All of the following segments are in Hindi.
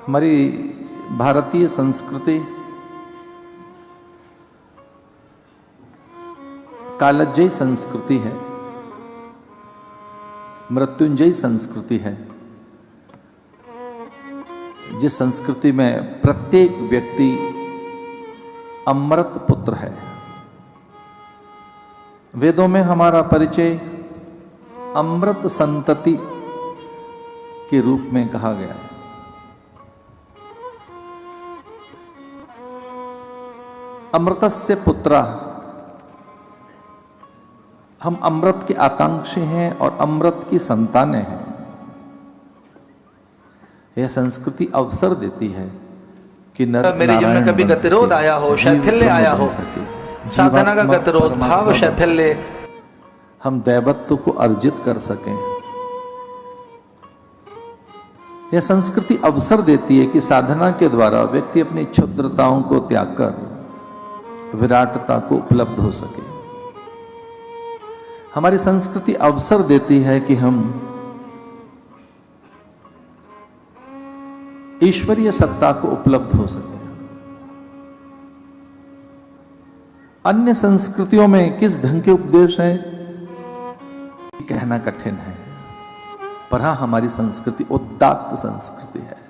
हमारी भारतीय संस्कृति कालजयी संस्कृति है, मृत्युंजयी संस्कृति है। जिस संस्कृति में प्रत्येक व्यक्ति अमृत पुत्र है। वेदों में हमारा परिचय अमृत संतति के रूप में कहा गया है। अमृतस्य पुत्रा, हम अमृत के आकांक्षी हैं और अमृत की संतानें हैं। यह संस्कृति अवसर देती है कि मेरे जीवन में कभी गतिरोध आया हो, शैथिल्य आया हो, साधना का गतिरोध, भाव शैथिल्य, हम दैवत्व को अर्जित कर सकें। यह संस्कृति अवसर देती है कि साधना के द्वारा व्यक्ति अपनी क्षुद्रताओं को त्याग कर विराटता को उपलब्ध हो सके। हमारी संस्कृति अवसर देती है कि हम ईश्वरीय सत्ता को उपलब्ध हो सके। अन्य संस्कृतियों में किस ढंग के उपदेश हैं कहना कठिन है, पर हां हमारी संस्कृति उदात्त संस्कृति है।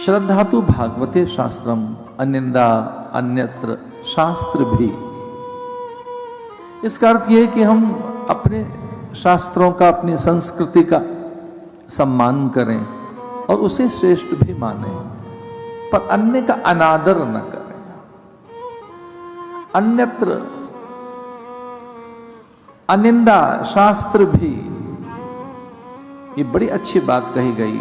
श्रद्धातु भागवते शास्त्रम अनिंदा अन्यत्र शास्त्र भी। इसका अर्थ यह है कि हम अपने शास्त्रों का, अपनी संस्कृति का सम्मान करें और उसे श्रेष्ठ भी माने, पर अन्य का अनादर न करें। अन्यत्र अनिंदा शास्त्र भी, ये बड़ी अच्छी बात कही गई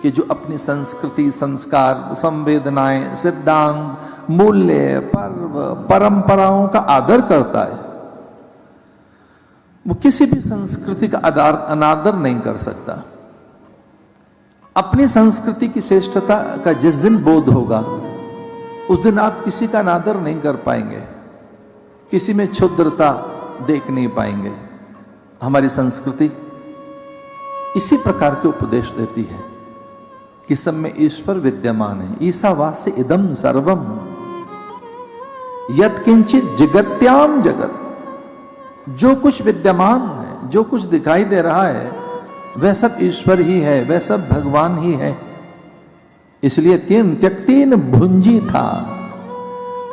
कि जो अपनी संस्कृति, संस्कार, संवेदनाएं, सिद्धांत, मूल्य, पर्व, परंपराओं का आदर करता है, वो किसी भी संस्कृति का अनादर नहीं कर सकता। अपनी संस्कृति की श्रेष्ठता का जिस दिन बोध होगा, उस दिन आप किसी का अनादर नहीं कर पाएंगे, किसी में क्षुद्रता देख नहीं पाएंगे। हमारी संस्कृति इसी प्रकार के उपदेश देती है कि सब में ईश्वर विद्यमान है। ईसावास्य इदम सर्वम यत्किंचित जगत्याम जगत। जो कुछ विद्यमान है, जो कुछ दिखाई दे रहा है, वह सब ईश्वर ही है, वह सब भगवान ही है। इसलिए तीन त्यक्तीन भुंजी था,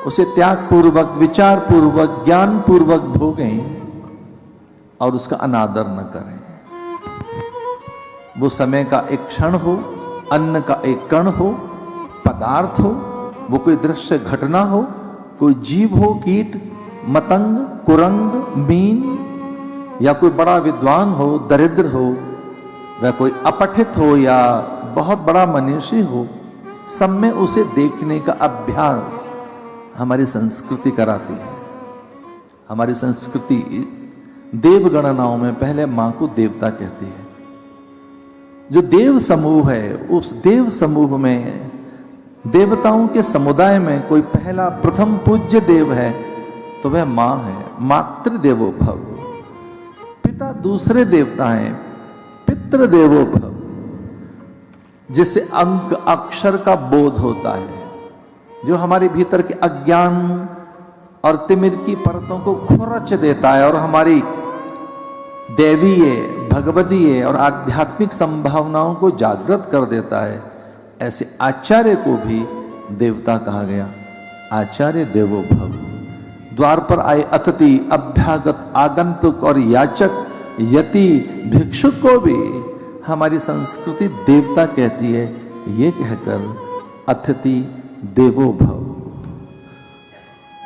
उसे त्याग पूर्वक, विचार पूर्वक, ज्ञान पूर्वक भोगें और उसका अनादर न करें। वो समय का एक क्षण हो, अन्न का एक कण हो, पदार्थ हो, वो कोई दृश्य घटना हो, कोई जीव हो, कीट, मतंग, कुरंग, मीन, या कोई बड़ा विद्वान हो, दरिद्र हो, वह कोई अपठित हो या बहुत बड़ा मनीषी हो, सब में उसे देखने का अभ्यास हमारी संस्कृति कराती है। हमारी संस्कृति देव गणनाओं में पहले मां को देवता कहती है। जो देव समूह है, उस देव समूह में, देवताओं के समुदाय में कोई पहला प्रथम पूज्य देव है तो वह मां है। मातृदेवो भव। पिता दूसरे देवता हैं, पितृदेवो भव, जिससे अंक अक्षर का बोध होता है, जो हमारे भीतर के अज्ञान और तिमिर की परतों को खुरच देता है और हमारी दैवीय, भगवदीय और आध्यात्मिक संभावनाओं को जागृत कर देता है। ऐसे आचार्य को भी देवता कहा गया। आचार्य देवो भव। द्वार पर आए अतिथि, अभ्यागत, आगंतुक और याचक, यति, भिक्षुक को भी हमारी संस्कृति देवता कहती है। ये कहकर अतिथि देवो भव।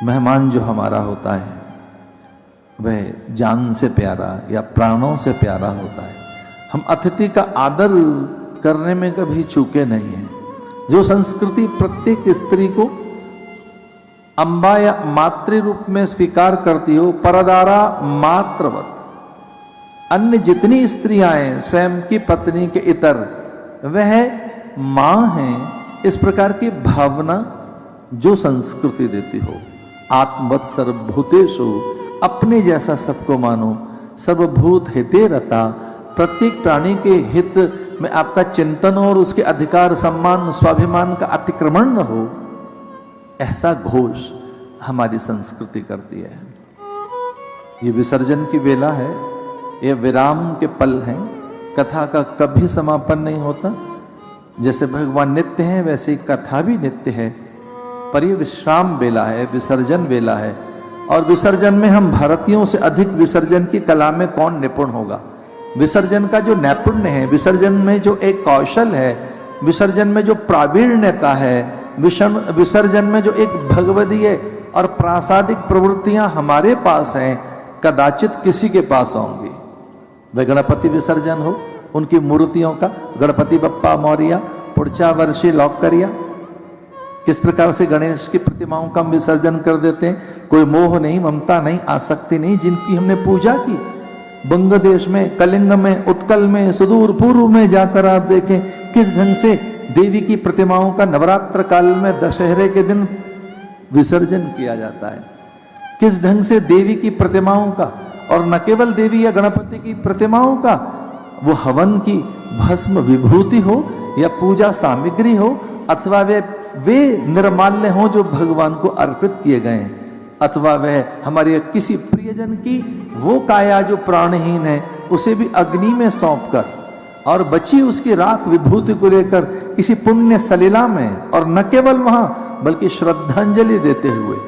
मेहमान जो हमारा होता है वह जान से प्यारा या प्राणों से प्यारा होता है। हम अतिथि का आदर करने में कभी चूके नहीं हैं। जो संस्कृति प्रत्येक स्त्री को अम्बा या मातृ रूप में स्वीकार करती हो, परदारा मात्रवत, अन्य जितनी स्त्रियां हैं स्वयं की पत्नी के इतर, वह मां हैं, इस प्रकार की भावना जो संस्कृति देती हो। आत्मवत् सर्वभूतेषु, अपने जैसा सबको मानो, सर्वभूत हिते रता, प्रत्येक प्राणी के हित में आपका चिंतन हो और उसके अधिकार, सम्मान, स्वाभिमान का अतिक्रमण न हो, ऐसा घोष हमारी संस्कृति करती है। ये विसर्जन की वेला है, ये विराम के पल हैं। कथा का कभी समापन नहीं होता। जैसे भगवान नित्य हैं वैसे ही कथा भी नित्य है, पर ये विश्राम वेला है, विसर्जन वेला है। और विसर्जन में हम भारतीयों से अधिक विसर्जन की कला में कौन निपुण होगा। विसर्जन का जो नैपुण्य है, विसर्जन में जो एक कौशल है, विसर्जन में जो प्रावीण्यता है, विसर्जन में जो एक भगवदीय और प्रासादिक प्रवृत्तियां हमारे पास हैं, कदाचित किसी के पास होंगी। वह गणपति विसर्जन हो, उनकी मूर्तियों का, गणपति बप्पा मौर्या पुढच्या वर्षी लॉक करिया, किस प्रकार से गणेश की प्रतिमाओं का विसर्जन कर देते हैं। कोई मोह नहीं, ममता नहीं, आसक्ति नहीं, जिनकी हमने पूजा की। बंग देश में, कलिंग में, उत्कल में, सुदूर पूर्व में जाकर आप देखें किस ढंग से देवी की प्रतिमाओं का नवरात्र काल में दशहरे के दिन विसर्जन किया जाता है। किस ढंग से देवी की प्रतिमाओं का, और न केवल देवी या गणपति की प्रतिमाओं का, वो हवन की भस्म विभूति हो या पूजा सामग्री हो, अथवा वे निर्माल्य हो जो भगवान को अर्पित किए गए हैं, अथवा वह हमारे किसी प्रियजन की वो काया जो प्राणहीन है उसे भी अग्नि में सौंपकर और बची उसकी राख विभूति को लेकर किसी पुण्य सलीला में, और न केवल वहां बल्कि श्रद्धांजलि देते हुए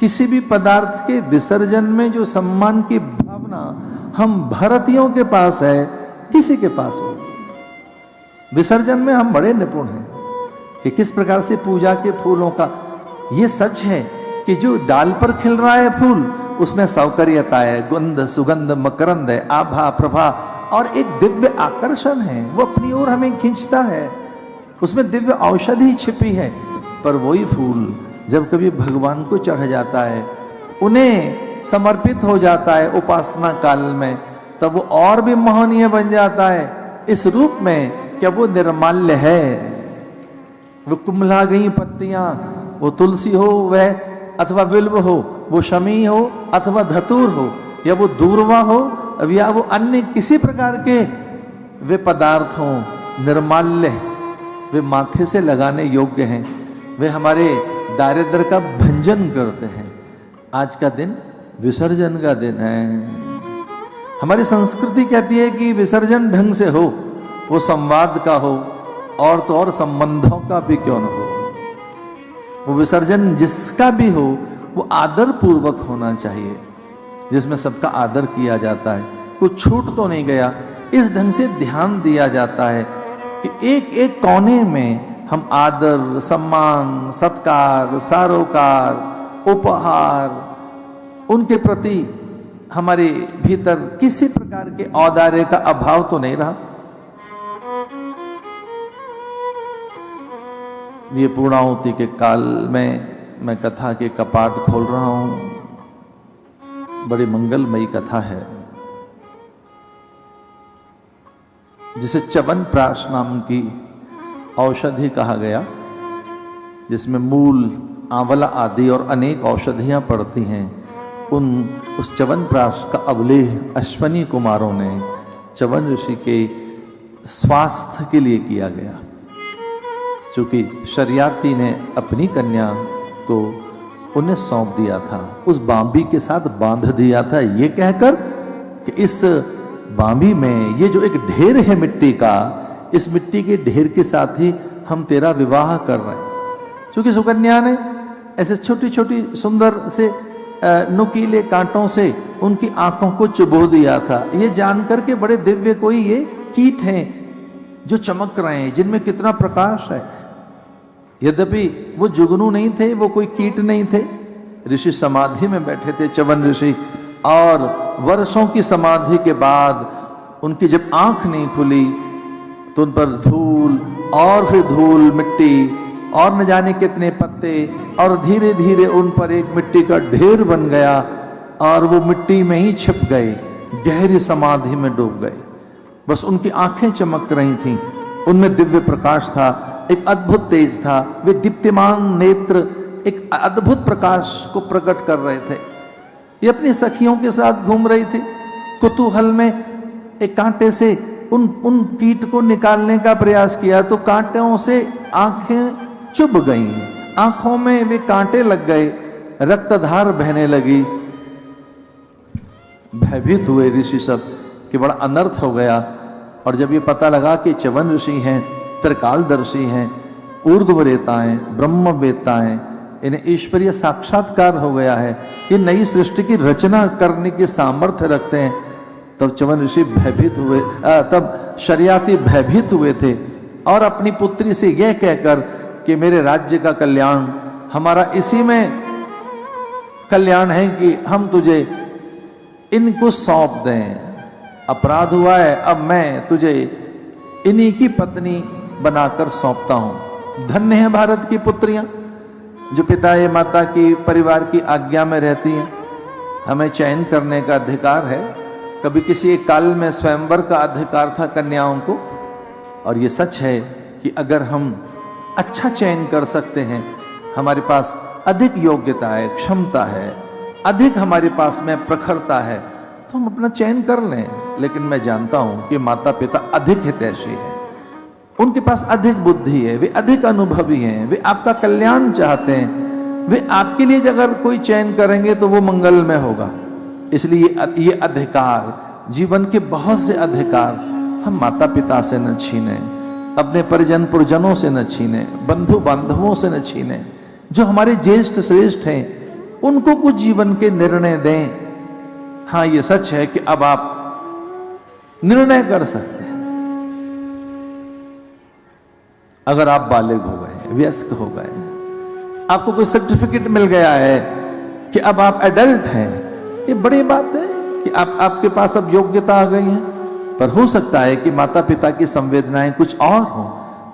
किसी भी पदार्थ के विसर्जन में जो सम्मान की भावना हम भारतीयों के पास है, किसी के पास हो। विसर्जन में हम बड़े निपुण हैं कि किस प्रकार से पूजा के फूलों का, ये सच है कि जो डाल पर खिल रहा है फूल उसमें सौकर्यता है, गंध, सुगंध, मकरंद है, आभा, प्रभा और एक दिव्य आकर्षण है, वो अपनी ओर हमें खींचता है, उसमें दिव्य औषधि छिपी है। पर वही फूल जब कभी भगवान को चढ़ जाता है, उन्हें समर्पित हो जाता है उपासना काल में, तब वो और भी मोहनीय बन जाता है। इस रूप में क्या वो निर्माल्य है, वो कुम्भला गई पत्तियां, वो तुलसी हो वह अथवा बिल्व हो, वो शमी हो अथवा धतूर हो, या वो दूर्वा हो या वो अन्य किसी प्रकार के वे पदार्थ हो, निर्माल्य, वे माथे से लगाने योग्य हैं, वे हमारे दारिद्र्य का भंजन करते हैं। आज का दिन विसर्जन का दिन है। हमारी संस्कृति कहती है कि विसर्जन ढंग से हो, वो संवाद का हो, और तो और संबंधों का भी क्यों न हो। वो विसर्जन जिसका भी हो वो आदर पूर्वक होना चाहिए, जिसमें सबका आदर किया जाता है, कुछ छूट तो नहीं गया। इस ढंग से ध्यान दिया जाता है कि एक एक कोने में हम आदर, सम्मान, सत्कार, सारोकार, उपहार, उनके प्रति हमारे भीतर किसी प्रकार के औदार्य का अभाव तो नहीं रहा। ये पूर्णाहुति के काल में मैं कथा के कपाट खोल रहा हूं। बड़ी मंगलमयी कथा है जिसे च्यवनप्राश नाम की औषधि कहा गया, जिसमें मूल, आंवला आदि और अनेक औषधियां पड़ती हैं। उस च्यवनप्राश का अवलेह अश्वनी कुमारों ने च्यवन ऋषि के स्वास्थ्य के लिए किया गया, क्योंकि शर्याती ने अपनी कन्या को उन्हें सौंप दिया था, उस बांबी के साथ बांध दिया था, ये कहकर कि इस बांबी में ये जो एक ढेर है मिट्टी का, इस मिट्टी के ढेर के साथ ही हम तेरा विवाह कर रहे हैं। क्योंकि सुकन्या ने ऐसे छोटी छोटी सुंदर से नुकीले कांटों से उनकी आंखों को चुभो दिया था, ये जानकर के बड़े दिव्य कोई ये कीट हैं जो चमक रहे हैं, जिनमें कितना प्रकाश है। यद्यपि वो जुगनू नहीं थे, वो कोई कीट नहीं थे। ऋषि समाधि में बैठे थे, च्यवन ऋषि, और वर्षों की समाधि के बाद उनकी जब आंख नहीं खुली तो उन पर धूल और फिर धूल, मिट्टी और न जाने कितने पत्ते, और धीरे धीरे उन पर एक मिट्टी का ढेर बन गया और वो मिट्टी में ही छिप गए, गहरी समाधि में डूब गए। बस उनकी आंखें चमक रही थीं, उनमें दिव्य प्रकाश था, एक अद्भुत तेज था, वे दीप्तिमान नेत्र एक अद्भुत प्रकाश को प्रकट कर रहे थे। ये अपनी सखियों के साथ घूम रही थी, कुतूहल में एक कांटे से उन कीट को निकालने का प्रयास किया तो कांटों से आंखें चुभ गईं, आंखों में वे कांटे लग गए, रक्तधार बहने लगी। भयभीत हुए ऋषि सब कि बड़ा अनर्थ हो गया। और जब ये पता लगा कि च्यवन ऋषि हैं, त्रिकालदर्शी हैं, ऊर्ध्वरेता हैं, ब्रह्मवेत्ता हैं, इन्हें ईश्वरीय साक्षात्कार हो गया है, ये नई सृष्टि की रचना करने की सामर्थ्य रखते हैं, तब च्यवन ऋषि भयभीत हुए। तब शर्याती भयभीत हुए थे और अपनी पुत्री से यह कहकर कि मेरे राज्य का कल्याण, हमारा इसी में कल्याण है कि हम तुझे इनको सौंप दें। अपराध हुआ है, अब मैं तुझे इन्हीं की पत्नी बनाकर सौंपता हूं। धन्य है भारत की पुत्रियां जो पिता या माता की परिवार की आज्ञा में रहती हैं। हमें चयन करने का अधिकार है। कभी किसी एक काल में स्वयंवर का अधिकार था कन्याओं को, और ये सच है कि अगर हम अच्छा चयन कर सकते हैं, हमारे पास अधिक योग्यता है, क्षमता है, अधिक हमारे पास में प्रखरता है, तो हम अपना चयन कर लें। लेकिन मैं जानता हूं कि माता पिता अधिक हितैषी हैं, उनके पास अधिक बुद्धि है, वे अधिक अनुभवी हैं, वे आपका कल्याण चाहते हैं, वे आपके लिए अगर कोई चयन करेंगे तो वो मंगलमय होगा। इसलिए ये अधिकार, जीवन के बहुत से अधिकार हम माता पिता से न छीने, अपने परिजन पुरजनों से न छीने, बंधु बांधवों से न छीने। जो हमारे ज्येष्ठ श्रेष्ठ हैं उनको कुछ जीवन के निर्णय दें। हाँ, ये सच है कि अब आप निर्णय कर सकते हैं। अगर आप बालिग हो गए, वयस्क हो गए, आपको कोई सर्टिफिकेट मिल गया है कि अब आप एडल्ट हैं, ये बड़ी बात है कि आपके पास अब योग्यता आ गई है। पर हो सकता है कि माता पिता की संवेदनाएं कुछ और हों,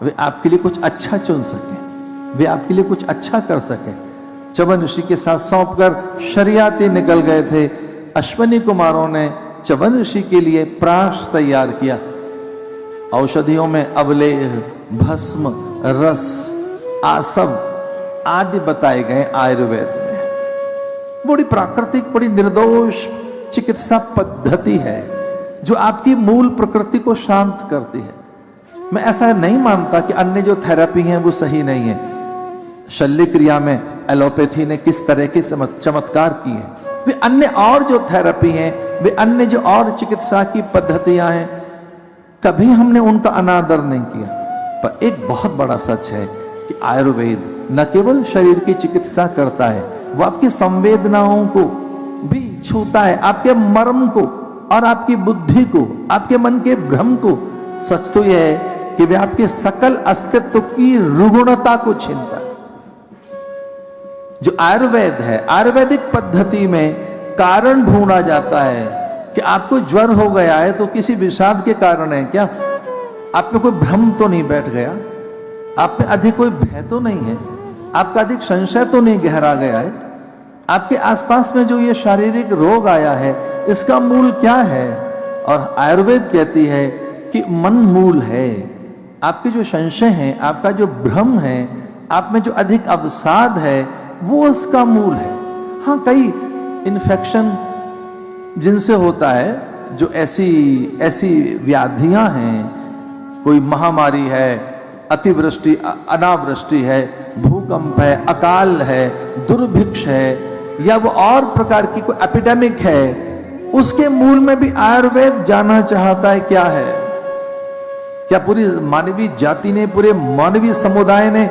वे आपके लिए कुछ अच्छा चुन सकें, वे आपके लिए कुछ अच्छा कर सकें। च्यवन ऋषि के साथ सौंपकर शर्याती निकल गए थे। अश्वनी कुमारों ने च्यवन ऋषि के लिए प्राश तैयार किया। औषधियों में अवलेह, भस्म, रस, आसव आदि बताए गए आयुर्वेद में। बड़ी प्राकृतिक, बड़ी निर्दोष चिकित्सा पद्धति है जो आपकी मूल प्रकृति को शांत करती है। मैं ऐसा नहीं मानता कि अन्य जो थेरेपी है वो सही नहीं है। शल्य क्रिया में एलोपैथी ने किस तरह के चमत्कार किए हैं, वे अन्य और जो थेरेपी हैं, वे अन्य जो और चिकित्सा की पद्धतियां हैं, कभी हमने उनका अनादर नहीं किया। पर एक बहुत बड़ा सच है कि आयुर्वेद न केवल शरीर की चिकित्सा करता है, वो आपकी संवेदनाओं को भी छूता है, आपके मर्म को और आपकी बुद्धि को, आपके मन के भ्रम को। सच तो यह है कि वे आपके सकल अस्तित्व की रुग्णता को छीनता है। जो आयुर्वेद है, आयुर्वेदिक पद्धति में कारण ढूंढा जाता है कि आपको ज्वर हो गया है तो किसी विषाद के कारण है क्या? आप में कोई भ्रम तो नहीं बैठ गया? आप में अधिक कोई भय तो नहीं है? आपका अधिक संशय तो नहीं गहरा गया है? आपके आसपास में जो ये शारीरिक रोग आया है, इसका मूल क्या है? और आयुर्वेद कहती है कि मन मूल है। आपके जो संशय हैं, आपका जो भ्रम है, आप में जो अधिक अवसाद है, वो उसका मूल है। हाँ, कई इन्फेक्शन जिनसे होता है, जो ऐसी व्याधियां हैं, कोई महामारी है, अतिवृष्टि अनावृष्टि है, भूकंप है, अकाल है, दुर्भिक्ष है, या वो और प्रकार की कोई एपिडेमिक है, उसके मूल में भी आयुर्वेद जानना चाहता है क्या है। क्या पूरी मानवीय जाति ने, पूरे मानवीय समुदाय ने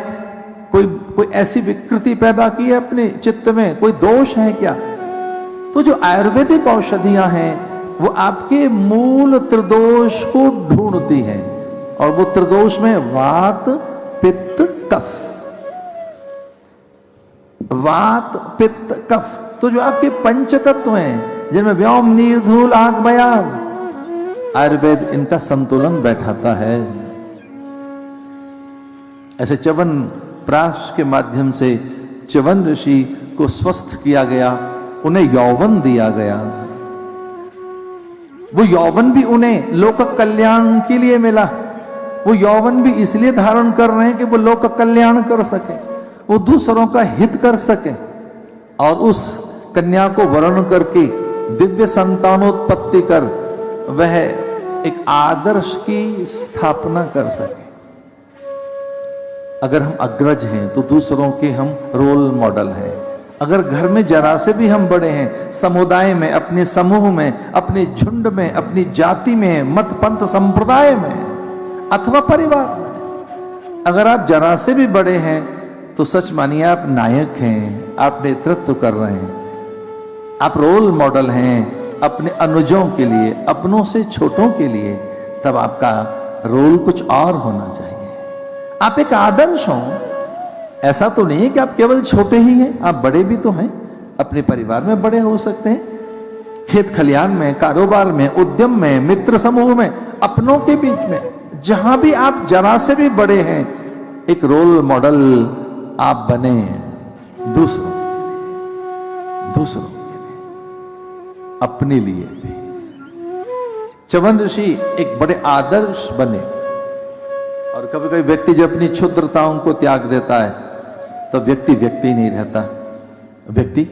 कोई ऐसी विकृति पैदा की है अपने चित्त में? कोई दोष है क्या? तो जो आयुर्वेदिक औषधियां हैं वो आपके मूल त्रिदोष को ढूंढती हैं, और वो त्रिदोष में वात, पित्त, कफ, वात, पित्त, कफ, तो जो आपके पंच तत्व हैं जिनमें व्योम, नीर, धूल, आग, बयान, आयुर्वेद इनका संतुलन बैठाता है। ऐसे च्यवन प्राश के माध्यम से च्यवन ऋषि को स्वस्थ किया गया, उन्हें यौवन दिया गया। वो यौवन भी उन्हें लोक कल्याण के लिए मिला। वो यौवन भी इसलिए धारण कर रहे हैं कि वो लोक कल्याण कर सके, वो दूसरों का हित कर सके, और उस कन्या को वर्ण करके दिव्य संतानोत्पत्ति कर वह एक आदर्श की स्थापना कर सके। अगर हम अग्रज हैं तो दूसरों के हम रोल मॉडल हैं। अगर घर में जरा से भी हम बड़े हैं, समुदाय में, अपने समूह में, अपने झुंड में, अपनी जाति में, मत पंथ संप्रदाय में अथवा परिवार में, अगर आप जरा से भी बड़े हैं तो सच मानिए आप नायक हैं, आप नेतृत्व कर रहे हैं, आप रोल मॉडल हैं अपने अनुजों के लिए, अपनों से छोटों के लिए। तब आपका रोल कुछ और होना चाहिए। आप एक आदर्श हो। ऐसा तो नहीं है कि आप केवल छोटे ही हैं, आप बड़े भी तो हैं। अपने परिवार में बड़े हो सकते हैं, खेत खलियान में, कारोबार में, उद्यम में, मित्र समूह में, अपनों के बीच में, जहां भी आप जरा से भी बड़े हैं, एक रोल मॉडल आप बने दूसरों के लिए, अपने लिए भी। च्यवन ऋषि एक बड़े आदर्श बने। और कभी कभी व्यक्ति जब अपनी क्षुद्रताओं को त्याग देता है तो व्यक्ति नहीं रहता, व्यक्ति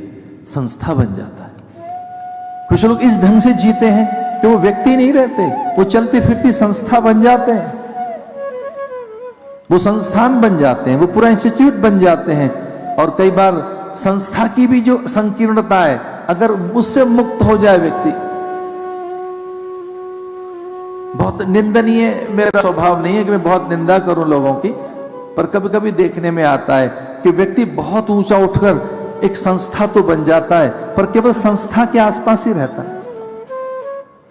संस्था बन जाता है। कुछ लोग इस ढंग से जीते हैं कि वो व्यक्ति नहीं रहते, वो चलती फिरती संस्था बन जाते हैं, वो संस्थान बन जाते हैं, वो पूरा इंस्टीट्यूट बन जाते हैं। और कई बार संस्था की भी जो संकीर्णता है, अगर उससे मुक्त हो जाए व्यक्ति, बहुत निंदनीय मेरा स्वभाव नहीं है कि मैं बहुत निंदा करूं लोगों की, पर कभी कभी देखने में आता है कि व्यक्ति बहुत ऊंचा उठकर एक संस्था तो बन जाता है, पर केवल संस्था के आसपास ही रहता है।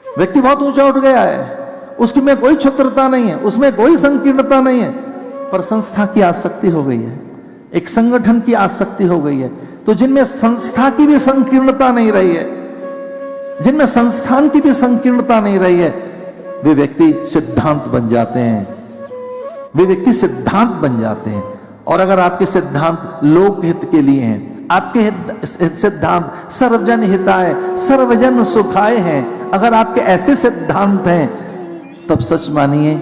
व्यक्ति बहुत ऊंचा उठ गया है, उसकी में कोई क्षुद्रता नहीं है, उसमें कोई संकीर्णता नहीं है, पर संस्था की आसक्ति हो गई है, एक संगठन की आसक्ति हो गई है। तो जिनमें संस्था की भी संकीर्णता नहीं रही है, जिनमें संस्थान की भी संकीर्णता नहीं रही है, वे व्यक्ति सिद्धांत बन जाते हैं, वे व्यक्ति सिद्धांत बन जाते हैं। और अगर आपके सिद्धांत लोकहित के लिए हैं, आपके सिद्धांत सर्वजन हिताय सर्वजन सुखाय हैं, अगर आपके ऐसे सिद्धांत हैं, तब सच मानिए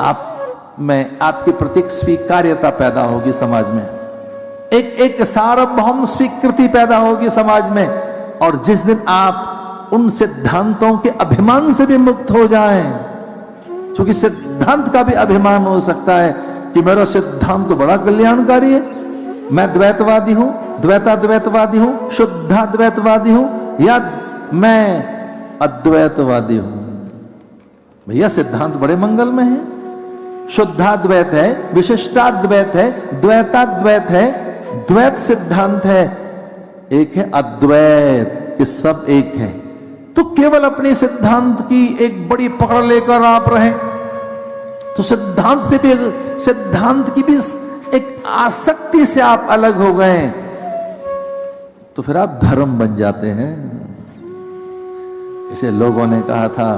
आप में आपके प्रति एक स्वीकार्यता पैदा होगी समाज में, एक सार्वभौम स्वीकृति पैदा होगी समाज में। और जिस दिन आप उन सिद्धांतों के अभिमान से भी मुक्त हो जाएं, क्योंकि सिद्धांत का भी अभिमान हो सकता है कि मेरा सिद्धांत तो बड़ा कल्याणकारी है, मैं द्वैतवादी हूं, द्वैताद्वैतवादी हूं, शुद्धाद्वैतवादी हूं, या मैं अद्वैतवादी हूं। भैया सिद्धांत बड़े मंगलमय है। शुद्धाद्वैत है, विशिष्टाद्वैत है, द्वैताद्वैत है, द्वैत सिद्धांत है, एक है अद्वैत कि सब एक है। तो केवल अपने सिद्धांत की एक बड़ी पकड़ लेकर आप रहें, तो सिद्धांत से भी, सिद्धांत की भी एक आसक्ति से आप अलग हो गए, तो फिर आप धर्म बन जाते हैं। इसे लोगों ने कहा था,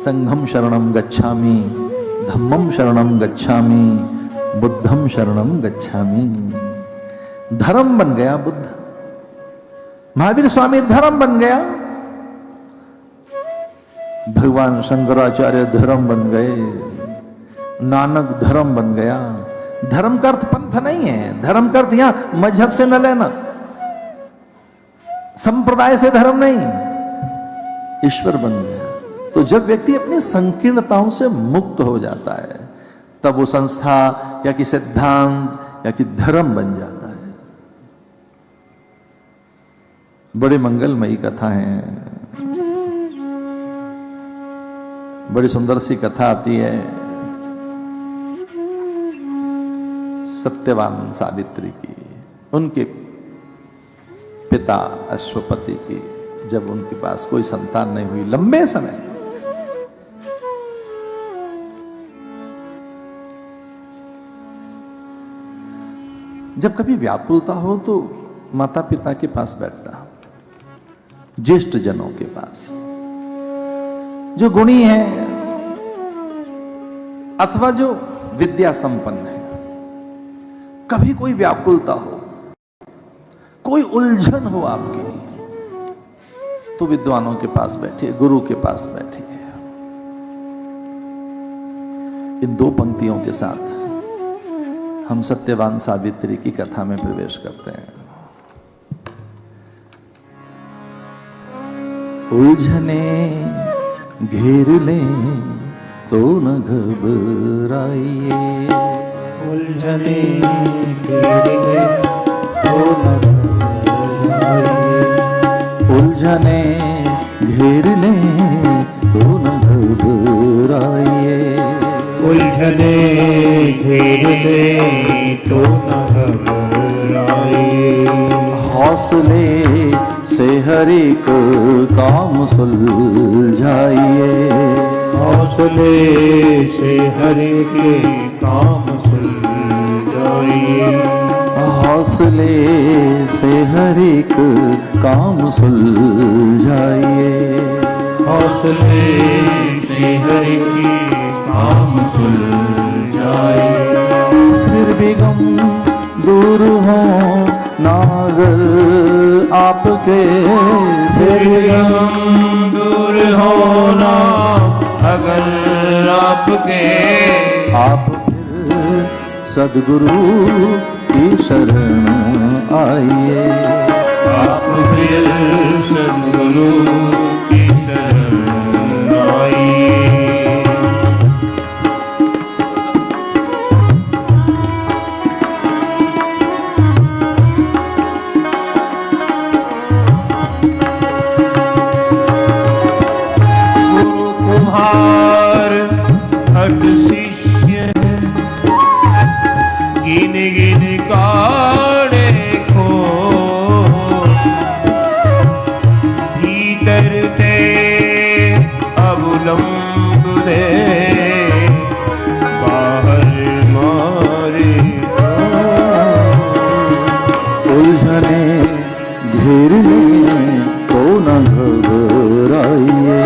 संघम शरणम गच्छामि, धम्मम शरणम गच्छामि, बुद्धम शरणम गच्छामि। धर्म बन गया बुद्ध, महावीर स्वामी धर्म बन गया, भगवान शंकराचार्य धर्म बन गए, नानक धर्म बन गया। धर्म का अर्थ पंथ नहीं है, धर्म का अर्थ यहां मजहब से न लेना, संप्रदाय से धर्म नहीं, ईश्वर बन गया। तो जब व्यक्ति अपनी संकीर्णताओं से मुक्त हो जाता है, तब वो संस्था या कि सिद्धांत या कि धर्म बन जाता है। बड़ी मंगलमयी कथा है, बड़ी सुंदर सी कथा आती है सत्यवान सावित्री की, उनके पिता अश्वपति की, जब उनके पास कोई संतान नहीं हुई लंबे समय, जब कभी व्याकुलता हो तो माता पिता के पास बैठना, ज्येष्ठ जनों के पास, जो गुणी है अथवा जो विद्या संपन्न है। कभी कोई व्याकुलता हो, कोई उलझन हो आपकी, तो विद्वानों के पास बैठिए, गुरु के पास बैठिए। इन दो पंक्तियों के साथ हम सत्यवान सावित्री की कथा में प्रवेश करते हैं। उलझने घेर ले तो न घबराइए। उलझने घेर ले तो न घबराइए। उलझने घेर ले तो न घबराइए। उलझने घेर ले तो न घबराइए। हौसले से हर एक काम सुलझाइए। हौसले से हर एक काम सुलझाइए। हौसले से हर एक काम सुलझाइए। हौसले से हर एक काम सुलझाइए। फिर भी गम दूर हो नागर आपके। फिर हम दूर होना अगर आपके। आप फिर सद्गुरु की शरण आइए। आप फिर सद्गुरु की शरण आइए। कुम्हार हट शिष्य गिन गिन काढ़े खो। भीतर थे अवलंब दे बाहर मारे। उलझने घेर ले तो न घबराइए।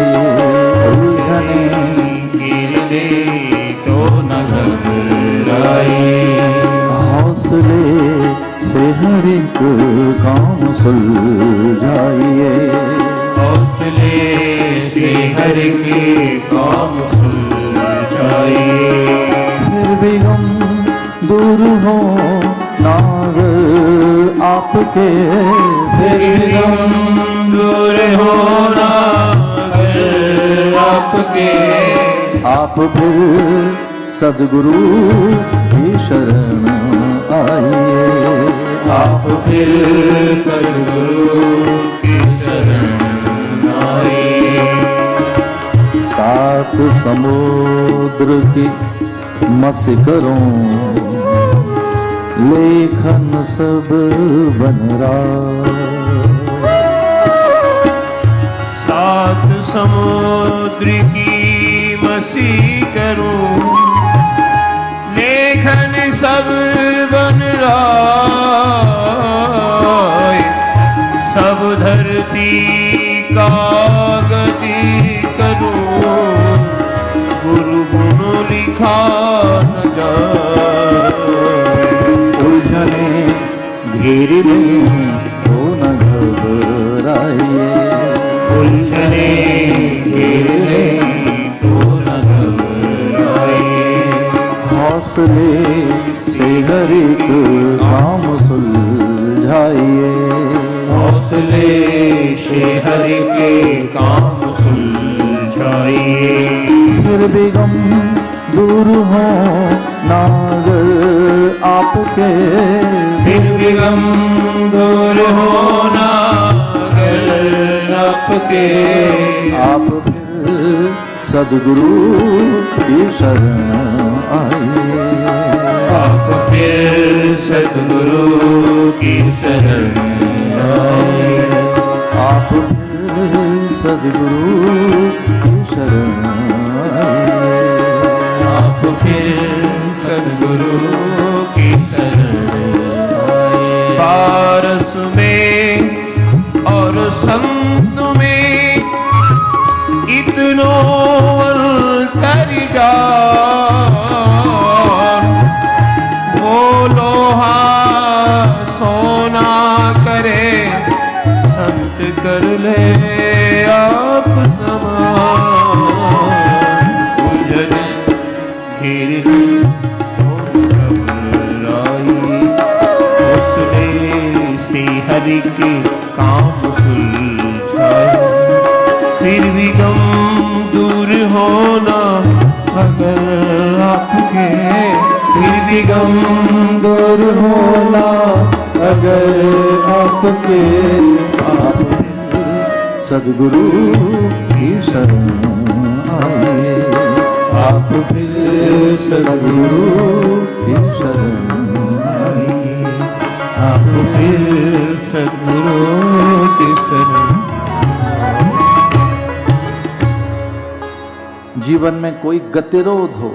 उलझने घेर ले तो न घबराइए। हौसले से हर एक काम सुलझाइए। हौसले से हर के काम सुलझाइए। फिर भी गम दूर हो नागर आपके। फिर हम दूर होना अगर आपके। आप फिर सद्गुरु की शरण आइए। आप फिर सद्गुरु की शरण आइए। सात समुद्र की मस करूं लेखन सब बन रहा। सात समुद्र की मसी करूं लेखन सब बन रहा। सब धरती का गति करूं गुरु गुण लिखा न जाए। उलझने घेर ले तो न घबराइए। उलझने घेर ले तो न घबराइए। हौसले से हर एक काम सुलझाइए। हौसले से हर के काम सुलझाइए। फिर भी गम दूर हो नागर आपके। फिर भी गम दूर होना अगर आपके। आप फिर सद्गुरु की शरण आइए। आप फिर सद्गुरु की शरण आइए। आप फिर सद्गुरु की शरण आइए। आप फिर सद्गुरु की शरण आइए। पारस में और संत में इतनो अंतर जान। वो लोहा सोना करे संत कर ले आप समान। उलझने घेर ले तो घबराइए। उसने से हरि के काम सुलझाए। फिर भी गम दूर फिर भी गम दूर होला अगर आपके आप सदगुरु की शरण आइए, आप फिर सदगुरु की शरण आइए, आप फिर सद्गुरु की शरण। जीवन में कोई गतिरोध हो,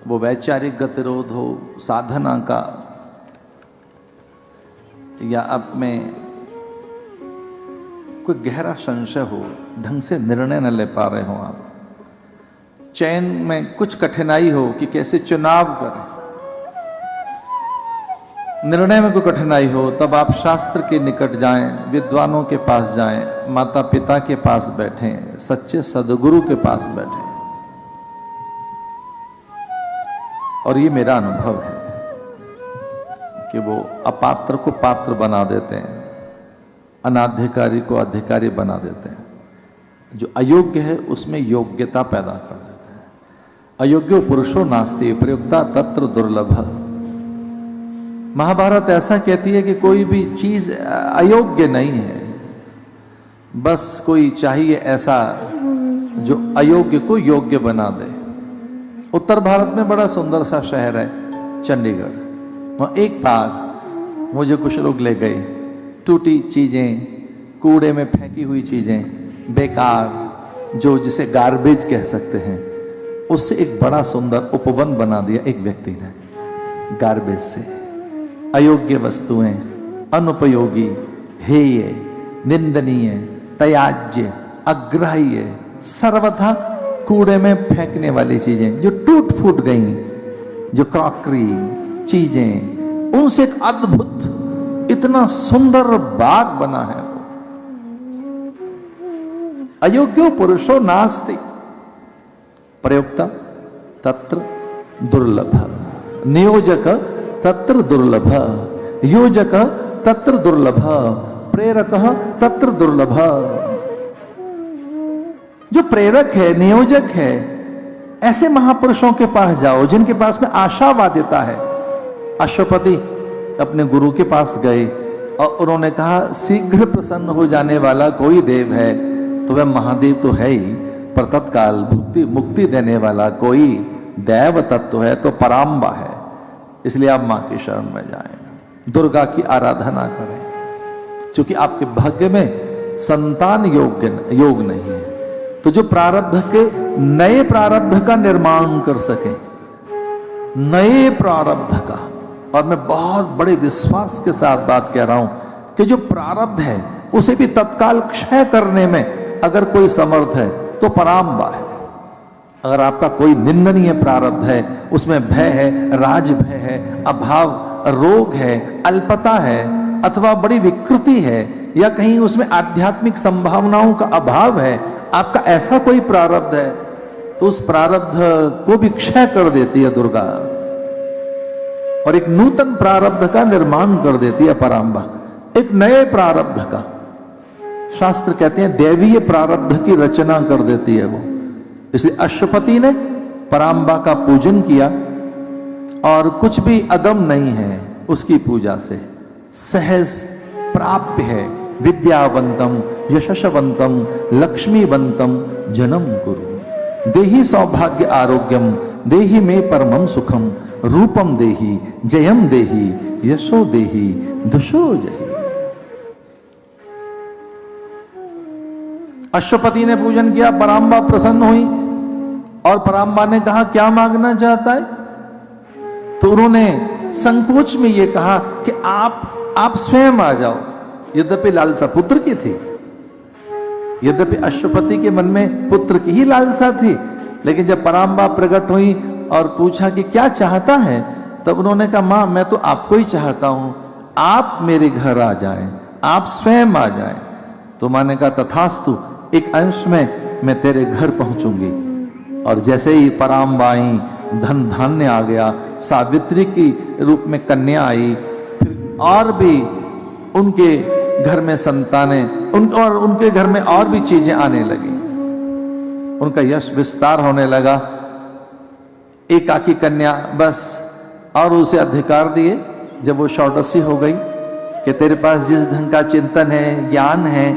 वो वैचारिक गतिरोध हो, साधना का, या अब में कोई गहरा संशय हो, ढंग से निर्णय न ले पा रहे हो आप, चयन में कुछ कठिनाई हो कि कैसे चुनाव करें, निर्णय में कोई कठिनाई हो, तब आप शास्त्र के निकट जाएं, विद्वानों के पास जाएं, माता पिता के पास बैठें, सच्चे सदगुरु के पास बैठें। और ये मेरा अनुभव है कि वो अपात्र को पात्र बना देते हैं, अनाधिकारी को अधिकारी बना देते हैं, जो अयोग्य है उसमें योग्यता पैदा कर देते हैं। अयोग्यो पुरुषो नास्ति प्रयुक्ता तत्र दुर्लभ। महाभारत ऐसा कहती है कि कोई भी चीज अयोग्य नहीं है, बस कोई चाहिए ऐसा जो अयोग्य को योग्य बना दे। उत्तर भारत में बड़ा सुंदर सा शहर है चंडीगढ़, वहाँ एक बार मुझे कुछ लोग ले गए, टूटी चीजें, कूड़े में फेंकी हुई चीजें, बेकार, जो जिसे गार्बेज कह सकते हैं, उससे एक बड़ा सुंदर उपवन बना दिया एक व्यक्ति ने। गार्बेज से अयोग्य वस्तुएं, अनुपयोगी, हेय, निंदनीय, त्याज्य, अग्राह्य, सर्वथा कूड़े में फेंकने वाली चीजें जो टूट फूट गई, जो क्रॉकरी चीजें, उनसे एक अद्भुत इतना सुंदर बाग बना है वो। अयोग्यो पुरुषो नास्ति प्रयुक्ता तत्र दुर्लभ, नियोजक तत्र दुर्लभ, योजक तत्र दुर्लभ, प्रेरक तत्र दुर्लभ। जो प्रेरक है, नियोजक है, ऐसे महापुरुषों के पास जाओ जिनके पास में आशावादिता है। अश्वपति अपने गुरु के पास गए और उन्होंने कहा, शीघ्र प्रसन्न हो जाने वाला कोई देव है तो वह महादेव तो है ही, पर तत्काल मुक्ति देने वाला कोई दैव तत्व है तो पराम्बा है, इसलिए आप मां की शरण में जाएं, दुर्गा की आराधना करें, क्योंकि आपके भाग्य में संतान योग नहीं है। तो जो प्रारब्ध के नए प्रारब्ध का निर्माण कर सके, नए प्रारब्ध का, और मैं बहुत बड़े विश्वास के साथ बात कह रहा हूं कि जो प्रारब्ध है उसे भी तत्काल क्षय करने में अगर कोई समर्थ है तो पराम्बा है। अगर आपका कोई निंदनीय प्रारब्ध है, उसमें भय है, राज भय है, अभाव, रोग है, अल्पता है, अथवा बड़ी विकृति है, या कहीं उसमें आध्यात्मिक संभावनाओं का अभाव है, आपका ऐसा कोई प्रारब्ध है तो उस प्रारब्ध को भी क्षय कर देती है दुर्गा और एक नूतन प्रारब्ध का निर्माण कर देती है पराम्बा, एक नए प्रारब्ध का। शास्त्र कहते हैं दैवीय प्रारब्ध की रचना कर देती है वो। इसलिए अश्वपति ने पराम्बा का पूजन किया और कुछ भी अगम नहीं है उसकी पूजा से, सहज प्राप्य है। विद्यावंतम यशस्वंतम लक्ष्मीवंतम जनम कुरु, देहि सौभाग्य आरोग्यम देहि में परमम सुखम, रूपम देहि जयम देहि यशो देहि दुशो जहि। अश्वपति ने पूजन किया, पराम्बा प्रसन्न हुई और पराम्बा ने कहा क्या मांगना चाहता है? तो उन्होंने संकोच में यह कहा कि आप स्वयं आ जाओ। यद्यपि लालसा पुत्र की थी, यद्यपि अश्वपति के मन में पुत्र की ही लालसा थी, लेकिन जब पराम्बा प्रकट हुई और पूछा कि क्या चाहता है, तब उन्होंने कहा मां मैं तो आपको ही चाहता हूं, आप मेरे घर आ जाएं, आप स्वयं आ जाएं। तो मां ने कहा तथास्तु, एक अंश में मैं तेरे घर पहुंचूंगी। और जैसे ही पराम्बा आई, धन धान्य आ गया, सावित्री की रूप में कन्या आई, फिर और भी उनके घर में संतानें, और उनके घर में और भी चीजें आने लगी, उनका यश विस्तार होने लगा। एकाकी कन्या बस, और उसे अधिकार दिए जब वो षोडशी हो गई कि तेरे पास जिस ढंग का चिंतन है, ज्ञान है,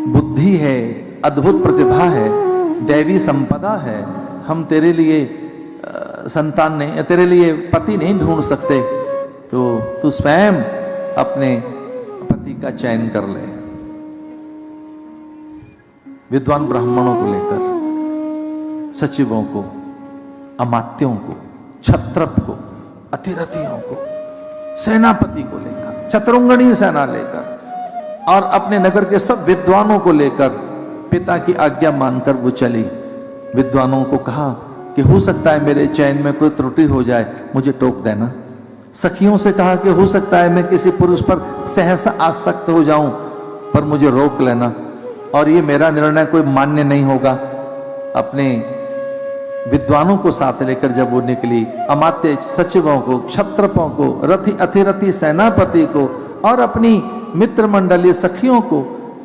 बुद्धि है, अद्भुत प्रतिभा है, दैवी संपदा है, हम तेरे लिए संतान नहीं, तेरे लिए पति नहीं ढूंढ सकते, तो तू स्वयं अपने पति का चयन कर ले। विद्वान ब्राह्मणों को लेकर, सचिवों को, अमात्यों को, क्षत्रप को, अतिरथियों को, सेनापति को लेकर, चतुरंगणी सेना लेकर और अपने नगर के सब विद्वानों को लेकर पिता की आज्ञा मानकर वो चली। विद्वानों को कहा कि हो सकता है मेरे चयन में कोई त्रुटि हो जाए, मुझे टोक देना। सखियों से कहा कि हो सकता है मैं किसी पुरुष पर सहसा आसक्त हो जाऊं, पर मुझे रोक लेना, और ये मेरा निर्णय कोई मान्य नहीं होगा। अपने विद्वानों को साथ लेकर जब वो निकली, अमात्य सचिवों को, क्षत्रपों को, रथी अतिरथी सेनापति को और अपनी मित्र मंडलीय सखियों को,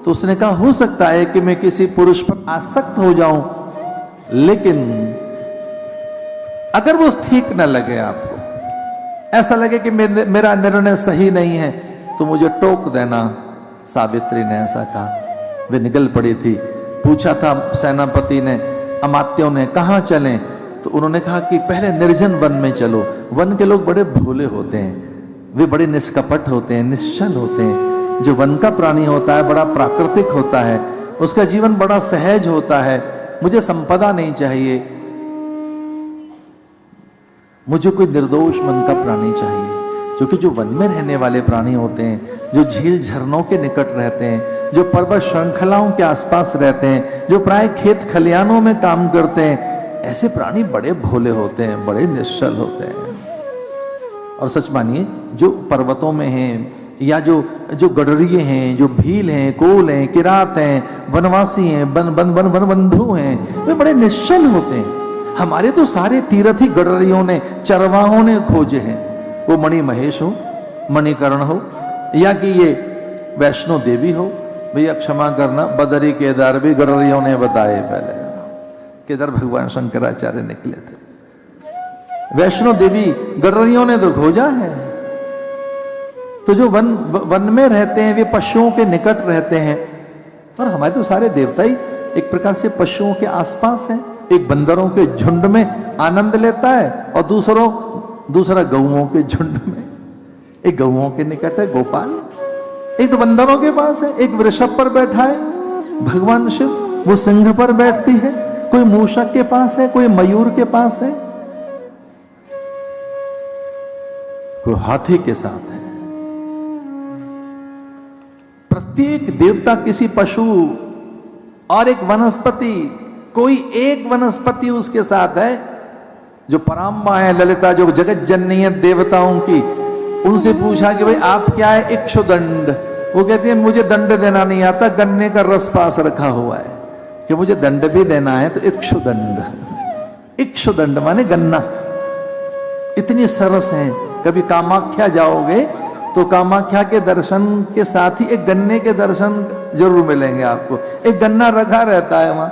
तो उसने कहा हो सकता है कि मैं किसी पुरुष पर आसक्त हो जाऊं, लेकिन अगर वो ठीक न लगे, आपको ऐसा लगे कि मेरा निर्णय सही नहीं है, तो मुझे टोक देना। सावित्री ने ऐसा कहा। वे निकल पड़ी थी। पूछा था सेनापति ने, अमात्यों ने, कहाँ चलें? तो उन्होंने कहा कि पहले निर्जन वन में चलो। वन के लोग बड़े भोले होते हैं, वे बड़े निष्कपट होते हैं, निश्चल होते हैं। जो वन का प्राणी होता है बड़ा प्राकृतिक होता है, उसका जीवन बड़ा सहज होता है। मुझे संपदा नहीं चाहिए, मुझे कोई निर्दोष मन का प्राणी चाहिए। क्योंकि जो वन में रहने वाले प्राणी होते हैं, जो झील झरनों के निकट रहते हैं, जो पर्वत श्रृंखलाओं के आसपास रहते हैं, जो प्राय खेत खलियानों में काम करते हैं, ऐसे प्राणी बड़े भोले होते हैं, बड़े निश्चल होते हैं। और सच मानिए, जो पर्वतों में हैं या जो गडरिये हैं, जो भील हैं, कोल हैं, किरात हैं, वनवासी हैं, वन बंधु हैं, वे बड़े निश्चल होते हैं। हमारे तो सारे तीर्थी गडरियों ने, चरवाहों ने खोजे हैं। वो मणि महेश हो, मणिकर्ण हो, या कि ये वैष्णो देवी हो। भैया क्षमा करना, बदरी केदार भी गडरियों ने बताए। पहले केदार भगवान शंकराचार्य निकले थे। वैष्णो देवी गडरियों ने तो खोजा है। तो जो वन में रहते हैं वे पशुओं के निकट रहते हैं, और हमारे तो सारे देवता ही एक प्रकार से पशुओं के आसपास हैं। एक बंदरों के झुंड में आनंद लेता है और दूसरा गौओं के झुंड में। एक गौओं के निकट है गोपाल, एक तो बंदरों के पास है, एक वृषभ पर बैठा है भगवान शिव, वो सिंह पर बैठती है, कोई मूषक के पास है, कोई मयूर के पास है, कोई हाथी के साथ है। प्रत्येक देवता किसी पशु और एक वनस्पति, कोई एक वनस्पति उसके साथ है। जो पराम्बा है ललिता, जो जगत जननी है देवताओं की, उनसे पूछा कि भाई आप क्या है? इक्षुदंड। वो कहती है मुझे दंड देना नहीं आता, गन्ने का रस पास रखा हुआ है कि मुझे दंड भी देना है, तो इक्षुदंड। इक्षुदंड माने गन्ना। इतनी सरस है। कभी कामाख्या जाओगे तो कामाख्या के दर्शन के साथ ही एक गन्ने के दर्शन जरूर मिलेंगे आपको। एक गन्ना रखा रहता है वहां,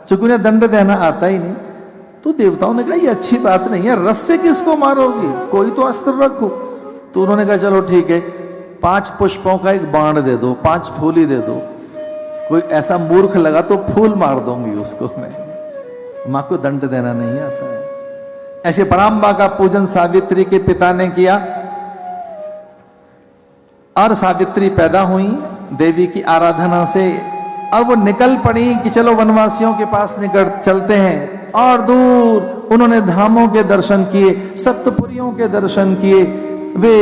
चूंकि उन्हें दंड देना आता ही नहीं। तो देवताओं ने कहा ये अच्छी बात नहीं है, रस से किसको मारोगी, कोई तो अस्त्र रखो। तो उन्होंने कहा चलो ठीक है, 5 पुष्पों का एक बाण दे दो, 5 फूल ही दे दो। कोई ऐसा मूर्ख लगा तो फूल मार दूंगी उसको मैं, मां को दंड देना नहीं आता है। ऐसे पराम्बा का पूजन सावित्री के पिता ने किया, और सावित्री पैदा हुई देवी की आराधना से। और वो निकल पड़ी कि चलो वनवासियों के पास निकट चलते हैं। और दूर उन्होंने धामों के दर्शन किए, सप्तपुरियों के दर्शन किए। वे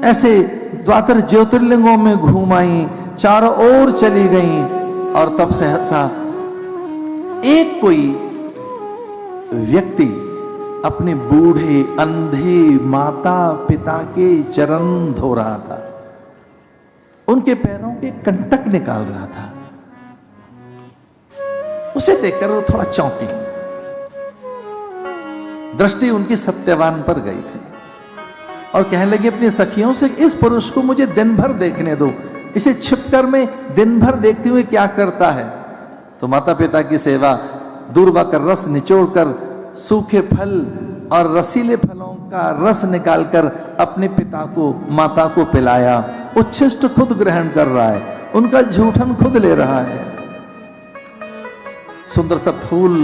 ऐसे द्वादश ज्योतिर्लिंगों में घूम आई, चारों ओर चली गईं। और तब सहसा एक कोई व्यक्ति अपने बूढ़े अंधे माता पिता के चरण धो रहा था, उनके पैरों के कंटक निकाल रहा था। उसे देखकर वो थोड़ा चौंकी। दृष्टि उनकी सत्यवान पर गई थी और कहने लगी अपनी सखियों से, इस पुरुष को मुझे दिन भर देखने दो, इसे छिपकर मैं दिन भर देखती हुई क्या करता है। तो माता पिता की सेवा, दूर्वा का रस निचोड़कर सूखे फल और रसीले फलों का रस निकालकर अपने पिता को, माता को पिलाया। उच्छिष्ट खुद ग्रहण कर रहा है, उनका जूठन खुद ले रहा है। सुंदर सा फूल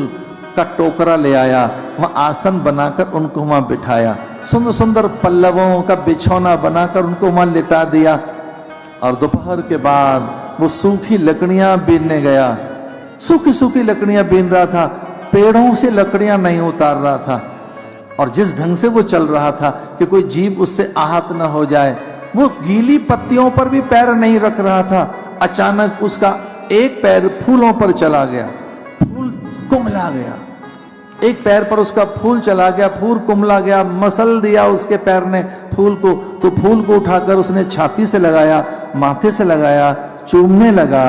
का टोकरा ले आया, वहां आसन बनाकर उनको वहां बिठाया। सुंदर सुंदर पल्लवों का बिछौना बनाकर उनको वहां लिटा दिया। और दोपहर के बाद वो सूखी लकड़ियां बीनने गया। सूखी सूखी लकड़ियां बीन रहा था, पेड़ों से लकड़ियां नहीं उतार रहा था। और जिस ढंग से वो चल रहा था कि कोई जीव उससे आहत न हो जाए, वो गीली पत्तियों पर भी पैर नहीं रख रहा था। अचानक उसका एक पैर फूलों पर चला गया, फूल कुमला गया। एक पैर पर उसका फूल चला गया, फूल कुमला गया, मसल दिया उसके पैर ने फूल को। तो फूल को उठाकर उसने छाती से लगाया, माथे से लगाया, चूमने लगा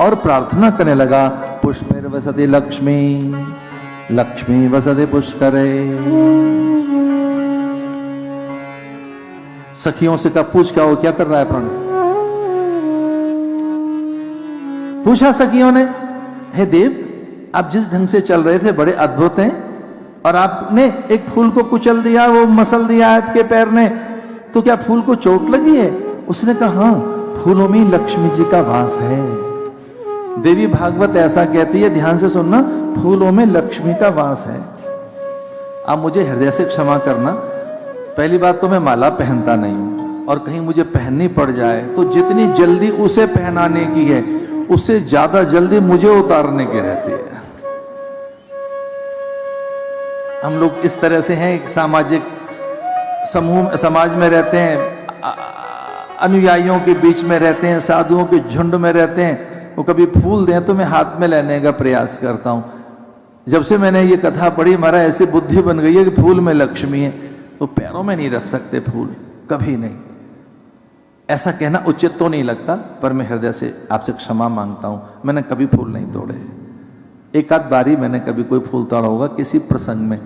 और प्रार्थना करने लगा, पुष्पेर वसति लक्ष्मी, लक्ष्मी वसति पुष्करे। सखियों से कहा, पूछ क्या हो, क्या कर रहा है प्राणी? पूछा सखियों ने, हे देव, आप जिस ढंग से चल रहे थे बड़े अद्भुत हैं, और आपने एक फूल को कुचल दिया, वो मसल दिया आपके पैर ने, तो क्या फूल को चोट लगी है? उसने कहा, हाँ, फूलों में लक्ष्मी जी का वास है। देवी भागवत ऐसा कहती है, ध्यान से सुनना, फूलों में लक्ष्मी का वास है। आप मुझे हृदय से क्षमा करना, पहली बात तो मैं माला पहनता नहीं हूं, और कहीं मुझे पहननी पड़ जाए तो जितनी जल्दी उसे पहनाने की है, उससे ज्यादा जल्दी मुझे उतारने की रहती है। हम लोग इस तरह से हैं, एक सामाजिक समूह, समाज में रहते हैं, अनुयायियों के बीच में रहते हैं, साधुओं के झुंड में रहते हैं। वो कभी फूल दें तो मैं हाथ में लेने का प्रयास करता हूं। जब से मैंने ये कथा पढ़ी, हमारा ऐसी बुद्धि बन गई है कि फूल में लक्ष्मी है, तो पैरों में नहीं रख सकते फूल, कभी नहीं। ऐसा कहना उचित तो नहीं लगता, पर मैं हृदय से आपसे क्षमा मांगता हूं। मैंने कभी फूल नहीं तोड़े। एक आध बारी मैंने कभी कोई फूल तोड़ा होगा किसी प्रसंग में,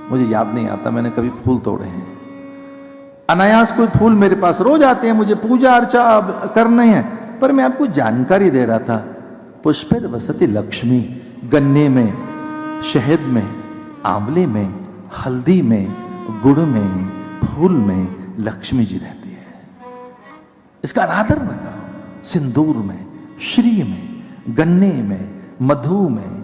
मुझे याद नहीं आता मैंने कभी फूल तोड़े हैं। अनायास कोई फूल मेरे पास रोज आते हैं, मुझे पूजा अर्चा करने हैं, पर मैं आपको जानकारी दे रहा था, पुष्पेर वसति लक्ष्मी, गन्ने में, शहद में, आंवले में, हल्दी में, गुड़ में, फूल में लक्ष्मी जी रहती है। इसका अनादर न करो। सिंदूर में, श्री में, गन्ने में, मधु में,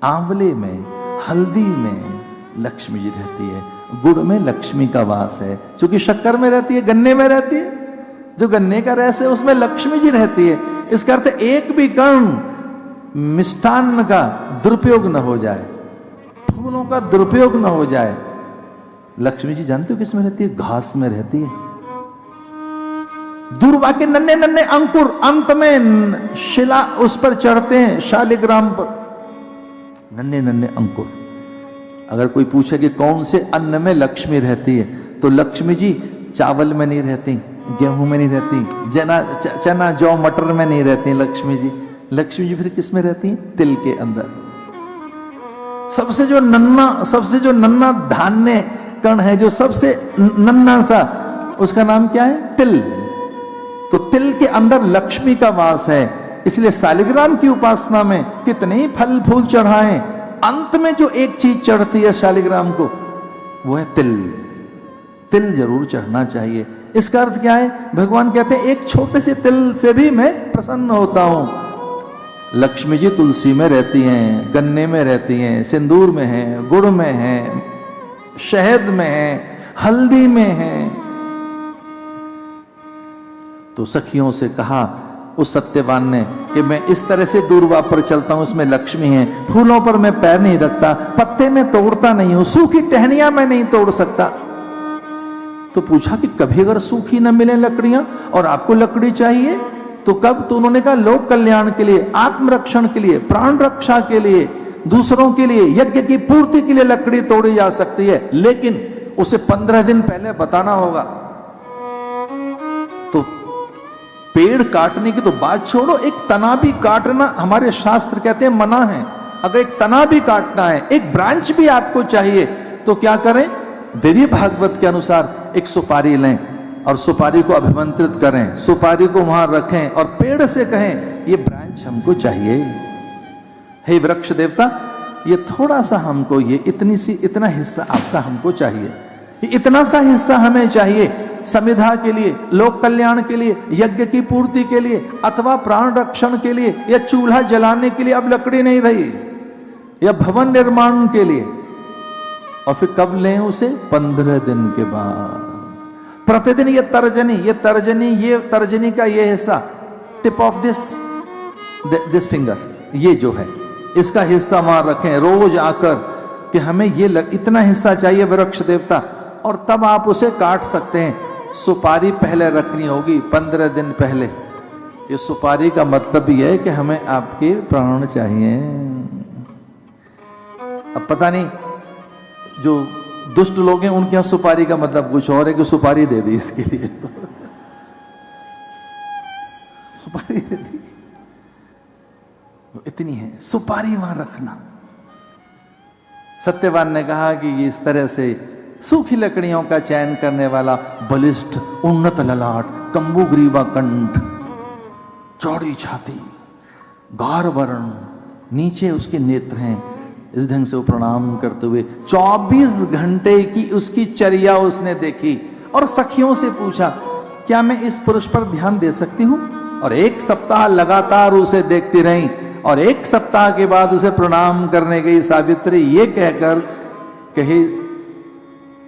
आंवले में, हल्दी में लक्ष्मी जी रहती है। गुड़ में लक्ष्मी का वास है, क्योंकि शक्कर में रहती है, गन्ने में रहती है। जो गन्ने का रस है उसमें लक्ष्मी जी रहती है। इसका अर्थ एक भी कण मिष्टान्न का दुरुपयोग न हो जाए, फूलों का दुरुपयोग न हो जाए। लक्ष्मी जी जानते हो किस में रहती है? घास में रहती है। दूर्वा के नन्हे नन्हे अंकुर अंत में शिला उस पर चढ़ते हैं, शालिग्राम पर नन्हे नन्हे अंकुर। अगर कोई पूछे कि कौन से अन्न में लक्ष्मी रहती है, तो लक्ष्मी जी चावल में नहीं रहती, गेहूं में नहीं रहती, चना जौ मटर में नहीं रहती लक्ष्मी जी। लक्ष्मी जी फिर किस में रहती हैं? तिल के अंदर। सबसे जो नन्ना धान्य कण है, जो सबसे नन्ना सा, उसका नाम क्या है? तिल। तो तिल के अंदर लक्ष्मी का वास है। इसलिए शालिग्राम की उपासना में कितने ही फल फूल चढ़ाएं, अंत में जो एक चीज चढ़ती है शालिग्राम को, वो है तिल। तिल जरूर चढ़ना चाहिए। इसका अर्थ क्या है? भगवान कहते हैं एक छोटे से तिल से भी मैं प्रसन्न होता हूं। लक्ष्मी जी तुलसी में रहती हैं, गन्ने में रहती हैं, सिंदूर में हैं, गुड़ में हैं, शहद में हैं, हल्दी में हैं। तो सखियों से कहा उस सत्यवान ने कि मैं इस तरह से दूर्वा पर चलता हूं, उसमें लक्ष्मी है। फूलों पर मैं पैर नहीं रखता, पत्ते में तोड़ता नहीं हूं, सूखी टहनियां मैं नहीं तोड़ सकता। तो पूछा कि कभी अगर सूखी न मिले लकड़ियां और आपको लकड़ी चाहिए तो कब? तो उन्होंने कहा लोक कल्याण के लिए, आत्मरक्षण के लिए, प्राण रक्षा के लिए, दूसरों के लिए, यज्ञ की पूर्ति के लिए लकड़ी तोड़ी जा सकती है, लेकिन उसे 15 दिन पहले बताना होगा। तो पेड़ काटने की तो बात छोड़ो, एक तना भी काटना हमारे शास्त्र कहते हैं मना है। अगर एक तना भी काटना है, एक ब्रांच भी आपको चाहिए, तो क्या करें? देवी भागवत के अनुसार एक सुपारी लें और सुपारी को अभिमंत्रित करें, सुपारी को वहां रखें और पेड़ से कहें ये ब्रांच हमको चाहिए। हे वृक्ष देवता, ये थोड़ा सा हमको, ये इतना हिस्सा आपका हमको चाहिए, ये इतना सा हिस्सा हमें चाहिए संविधा के लिए, लोक कल्याण के लिए, यज्ञ की पूर्ति के लिए, अथवा प्राण रक्षण के लिए, या चूल्हा जलाने के लिए अब लकड़ी नहीं रही, या भवन निर्माण के लिए। और फिर कब लें उसे? 15 दिन के बाद। प्रतिदिन ये तर्जनी का ये हिस्सा, टिप ऑफ दिस फिंगर, ये जो है इसका हिस्सा वहां रखें रोज आकर कि हमें ये इतना हिस्सा चाहिए वृक्ष देवता, और तब आप उसे काट सकते हैं। सुपारी पहले रखनी होगी 15 दिन पहले। ये सुपारी का मतलब ये है कि हमें आपके प्राण चाहिए। अब पता नहीं जो दुष्ट लोग हैं उनके यहां सुपारी का मतलब कुछ और है कि सुपारी दे दी इसके लिए सुपारी दे दी, इतनी है सुपारी वहां रखना। सत्यवान ने कहा कि इस तरह से सूखी लकड़ियों का चयन करने वाला बलिष्ठ उन्नत ललाट, कंबू ग्रीवा कंठ, चौड़ी छाती, गार वर्ण, नीचे उसके नेत्र हैं। इस ढंग से वो प्रणाम करते हुए 24 घंटे की उसकी चर्या उसने देखी और सखियों से पूछा, क्या मैं इस पुरुष पर ध्यान दे सकती हूं? और 1 सप्ताह लगातार उसे देखती रही, और 1 सप्ताह के बाद उसे प्रणाम करने गई सावित्री, ये कहकर कही,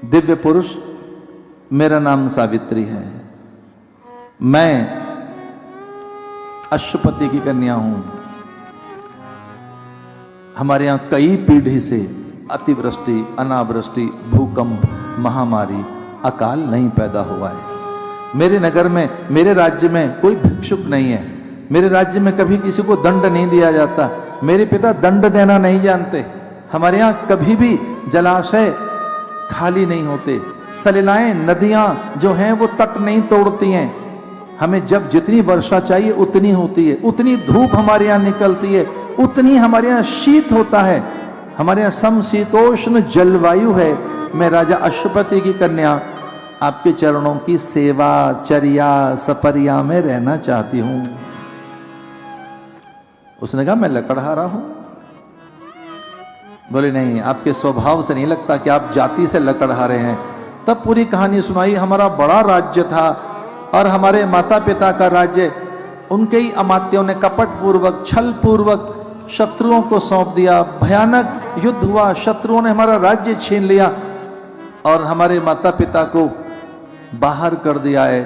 दिव्य पुरुष, मेरा नाम सावित्री है, मैं अश्वपति की कन्या हूं। हमारे यहां कई पीढ़ी से अतिवृष्टि, अनावृष्टि, भूकंप, महामारी, अकाल नहीं पैदा हुआ है। मेरे नगर में, मेरे राज्य में कोई भिक्षुक नहीं है। मेरे राज्य में कभी किसी को दंड नहीं दिया जाता। मेरे पिता दंड देना नहीं जानते। हमारे यहां कभी भी जलाशय खाली नहीं होते। सलिलाएं, नदियां जो हैं वो तट नहीं तोड़ती हैं। हमें जब जितनी वर्षा चाहिए उतनी होती है, उतनी धूप हमारे यहाँ निकलती है, उतनी हमारे यहाँ शीत होता है। हमारे यहाँ समशीतोष्ण जलवायु है। मैं राजा अश्वपति की कन्या आपके चरणों की सेवा, चर्या, सपरिया में रहना चाहती हूं। उसने कहा, मैं लकड़हारा हूं। बोले, नहीं, आपके स्वभाव से नहीं लगता कि आप जाति से लकड़हारे हैं। तब पूरी कहानी सुनाई। हमारा बड़ा राज्य था और हमारे माता पिता का राज्य उनके ही अमात्यों ने कपट पूर्वक, छल पूर्वक शत्रुओं को सौंप दिया। भयानक युद्ध हुआ, शत्रुओं ने हमारा राज्य छीन लिया और हमारे माता पिता को बाहर कर दिया है।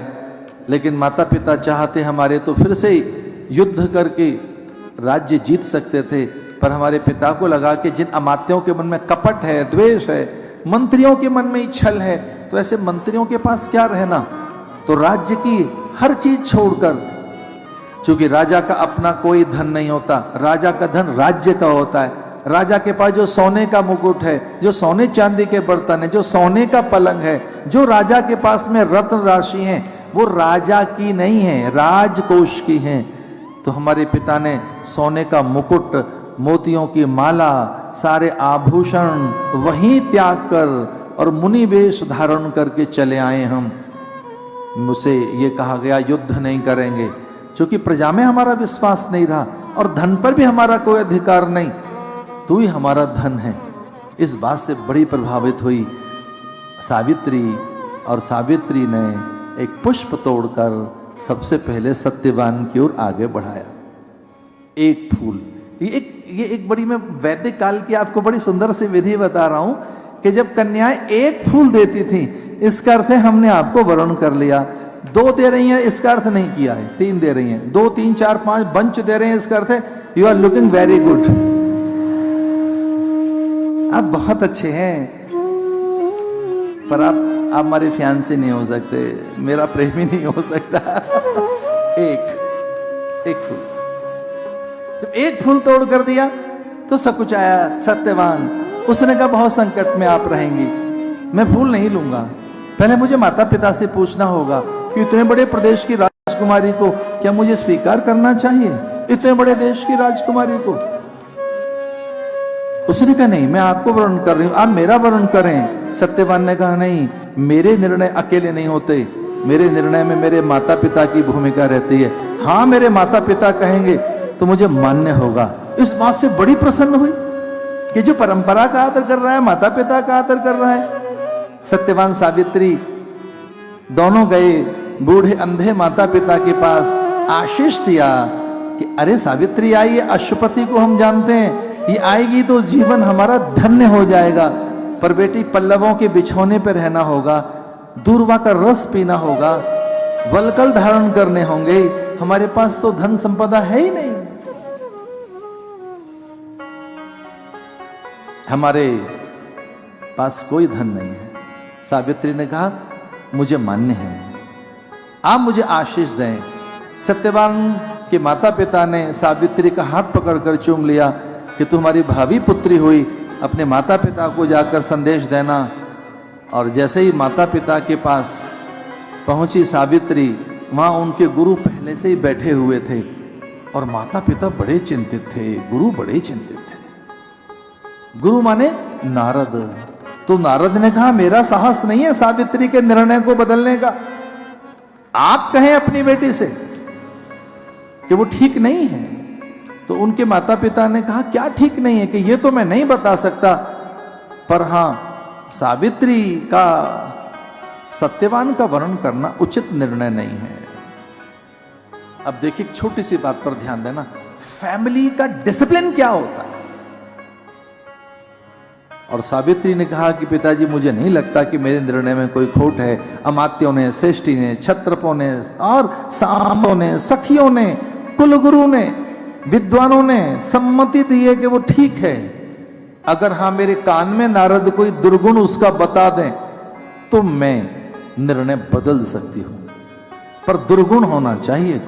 लेकिन माता पिता चाहते हमारे तो फिर से युद्ध करके राज्य जीत सकते थे, पर हमारे पिता को लगा कि जिन अमात्यों के मन में कपट है, द्वेष है, मंत्रियों के मन में ही छल है, तो ऐसे मंत्रियों के पास क्या रहना। तो राज्य की हर चीज छोड़कर, क्योंकि राजा का अपना कोई धन नहीं होता, राजा का धन राज्य का होता है। राजा के पास जो सोने का मुकुट है, जो सोने चांदी के बर्तन है, जो सोने का पलंग है, जो राजा के पास में रत्न राशि है, वो राजा की नहीं है, राजकोष की है। तो हमारे पिता ने सोने का मुकुट, मोतियों की माला, सारे आभूषण वहीं त्याग कर और मुनि वेश धारण करके चले आए। हम मुझसे ये कहा गया, युद्ध नहीं करेंगे, क्योंकि प्रजा में हमारा विश्वास नहीं रहा और धन पर भी हमारा कोई अधिकार नहीं। तू ही हमारा धन है। इस बात से बड़ी प्रभावित हुई सावित्री, और सावित्री ने एक पुष्प तोड़कर सबसे पहले सत्यवान की ओर आगे बढ़ाया। एक फूल, ये एक बड़ी, मैं वैदिक काल की आपको बड़ी सुंदर सी विधि बता रहा हूं कि जब कन्याएं एक फूल देती थी, इसका अर्थ है हमने आपको वरण कर लिया। 2 दे रही हैं, इसका अर्थ नहीं किया है। 3 दे रही हैं, 2, 3, 4, 5 बंच दे रहे हैं, इसका अर्थ है you are looking very good, आप बहुत अच्छे हैं। पर आप हमारे फियांसे नहीं हो सकते, मेरा प्रेमी नहीं हो सकता। एक फूल, जब एक फूल तोड़ कर दिया तो सब कुछ आया। सत्यवान, उसने कहा, बहुत संकट में आप रहेंगी, मैं फूल नहीं लूंगा। पहले मुझे माता पिता से पूछना होगा कि इतने बड़े प्रदेश की राजकुमारी को क्या मुझे स्वीकार करना चाहिए, इतने बड़े देश की राजकुमारी को। उसने कहा, नहीं, मैं आपको वर्ण कर रही हूं, आप मेरा वर्ण करें। सत्यवान ने कहा, नहीं, मेरे निर्णय अकेले नहीं होते, मेरे निर्णय में मेरे माता पिता की भूमिका रहती है। हाँ, मेरे माता पिता कहेंगे तो मुझे मान्य होगा। इस बात से बड़ी प्रसन्न हुई, कि जो परंपरा का आदर कर रहा है, माता पिता का आदर कर रहा है। सत्यवान सावित्री दोनों गए बूढ़े अंधे माता पिता के पास, आशीष दिया कि अरे सावित्री आई, अश्वपति को हम जानते हैं, ये आएगी तो जीवन हमारा धन्य हो जाएगा। पर बेटी पल्लवों के बिछौने पर रहना होगा, दूर्वा का रस पीना होगा, वलकल धारण करने होंगे, हमारे पास तो धन संपदा है ही नहीं। हमारे पास कोई धन नहीं है। सावित्री ने कहा मुझे मान्य है, आप मुझे आशीष दें। सत्यवान के माता पिता ने सावित्री का हाथ पकड़कर चूम लिया कि तुम्हारी भावी पुत्री हुई, अपने माता पिता को जाकर संदेश देना। और जैसे ही माता पिता के पास पहुंची सावित्री, वहां उनके गुरु पहले से ही बैठे हुए थे और माता पिता बड़े चिंतित थे, गुरु बड़े चिंतित थे। गुरु माने नारद। तो नारद ने कहा मेरा साहस नहीं है सावित्री के निर्णय को बदलने का, आप कहें अपनी बेटी से कि वो ठीक नहीं है। तो उनके माता पिता ने कहा क्या ठीक नहीं है, कि ये तो मैं नहीं बता सकता, पर हां सावित्री का सत्यवान का वर्ण करना उचित निर्णय नहीं है। अब देखिए छोटी सी बात पर ध्यान देना, फैमिली का डिसिप्लिन क्या होता है। और सावित्री ने कहा कि पिताजी मुझे नहीं लगता कि मेरे निर्णय में कोई खोट है। अमात्यों ने, श्रेष्ठी ने, क्षत्रपों ने और सांबों ने, सखियों ने, कुलगुरु ने, विद्वानों ने सम्मति दी है कि वो ठीक है। अगर हाँ मेरे कान में नारद कोई दुर्गुण उसका बता दें तो मैं निर्णय बदल सकती हूं, पर दुर्गुण होना चाहिए,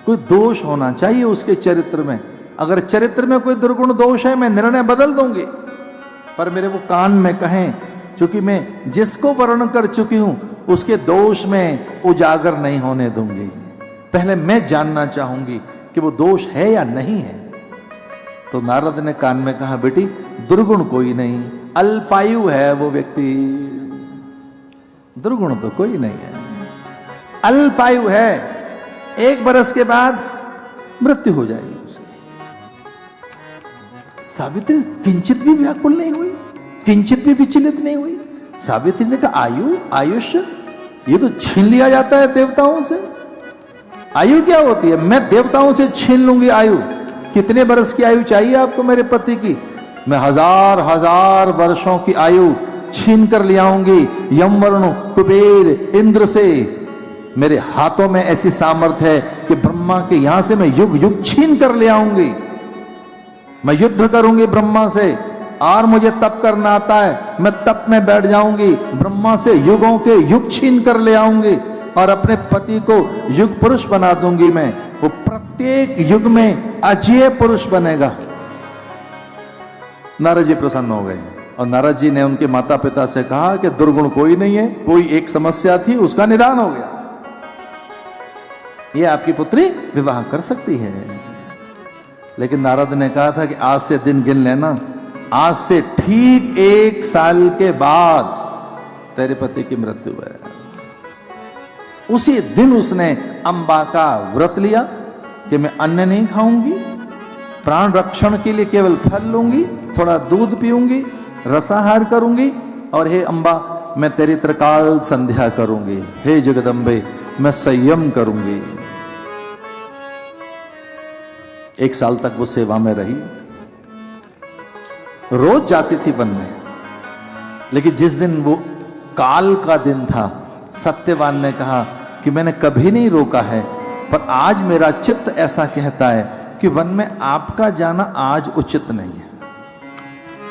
कोई दोष होना चाहिए उसके चरित्र में। अगर चरित्र में कोई दुर्गुण दोष है मैं निर्णय बदल दूंगी, पर मेरे वो कान में कहें, चूंकि मैं जिसको वर्ण कर चुकी हूं उसके दोष में उजागर नहीं होने दूंगी। पहले मैं जानना चाहूंगी कि वो दोष है या नहीं है। तो नारद ने कान में कहा बेटी दुर्गुण कोई नहीं, अल्पायु है वो व्यक्ति, दुर्गुण तो कोई नहीं है, अल्पायु है, 1 बरस के बाद मृत्यु हो जाएगी। सावित्री किंचित भी व्याकुल नहीं हुई, किंचित भी विचलित नहीं हुई। सावित्री ने कहा आयुष्य ये तो छीन लिया जाता है देवताओं से। आयु क्या होती है? मैं देवताओं से छीन लूंगी आयु। कितने वर्ष की आयु चाहिए आपको मेरे पति की? मैं हजार वर्षों की आयु छीन कर ले आऊंगी यमवर्ण कुबेर इंद्र से। मेरे हाथों में ऐसी सामर्थ्य है कि ब्रह्मा के यहां से मैं युग युग छीन कर ले आऊंगी। मैं युद्ध करूंगी ब्रह्मा से, और मुझे तप करना आता है, मैं तप में बैठ जाऊंगी, ब्रह्मा से युगों के युग छीन कर ले आऊंगी और अपने पति को युग पुरुष बना दूंगी। मैं वो प्रत्येक युग में अजेय पुरुष बनेगा। नारद जी प्रसन्न हो गए और नारद जी ने उनके माता पिता से कहा कि दुर्गुण कोई नहीं है, कोई एक समस्या थी उसका निदान हो गया, ये आपकी पुत्री विवाह कर सकती है। लेकिन नारद ने कहा था कि आज से दिन गिन लेना, आज से ठीक 1 साल के बाद तेरे पति की मृत्यु है। उसी दिन उसने अंबा का व्रत लिया कि मैं अन्न नहीं खाऊंगी, प्राण रक्षण के लिए केवल फल लूंगी, थोड़ा दूध पीऊंगी, रसाहार करूंगी, और हे अंबा मैं तेरी त्रिकाल संध्या करूंगी, हे जगदम्बे मैं संयम करूंगी। 1 साल तक वो सेवा में रही, रोज जाती थी वन में। लेकिन जिस दिन वो काल का दिन था, सत्यवान ने कहा कि मैंने कभी नहीं रोका है, पर आज मेरा चित्त ऐसा कहता है कि वन में आपका जाना आज उचित नहीं है।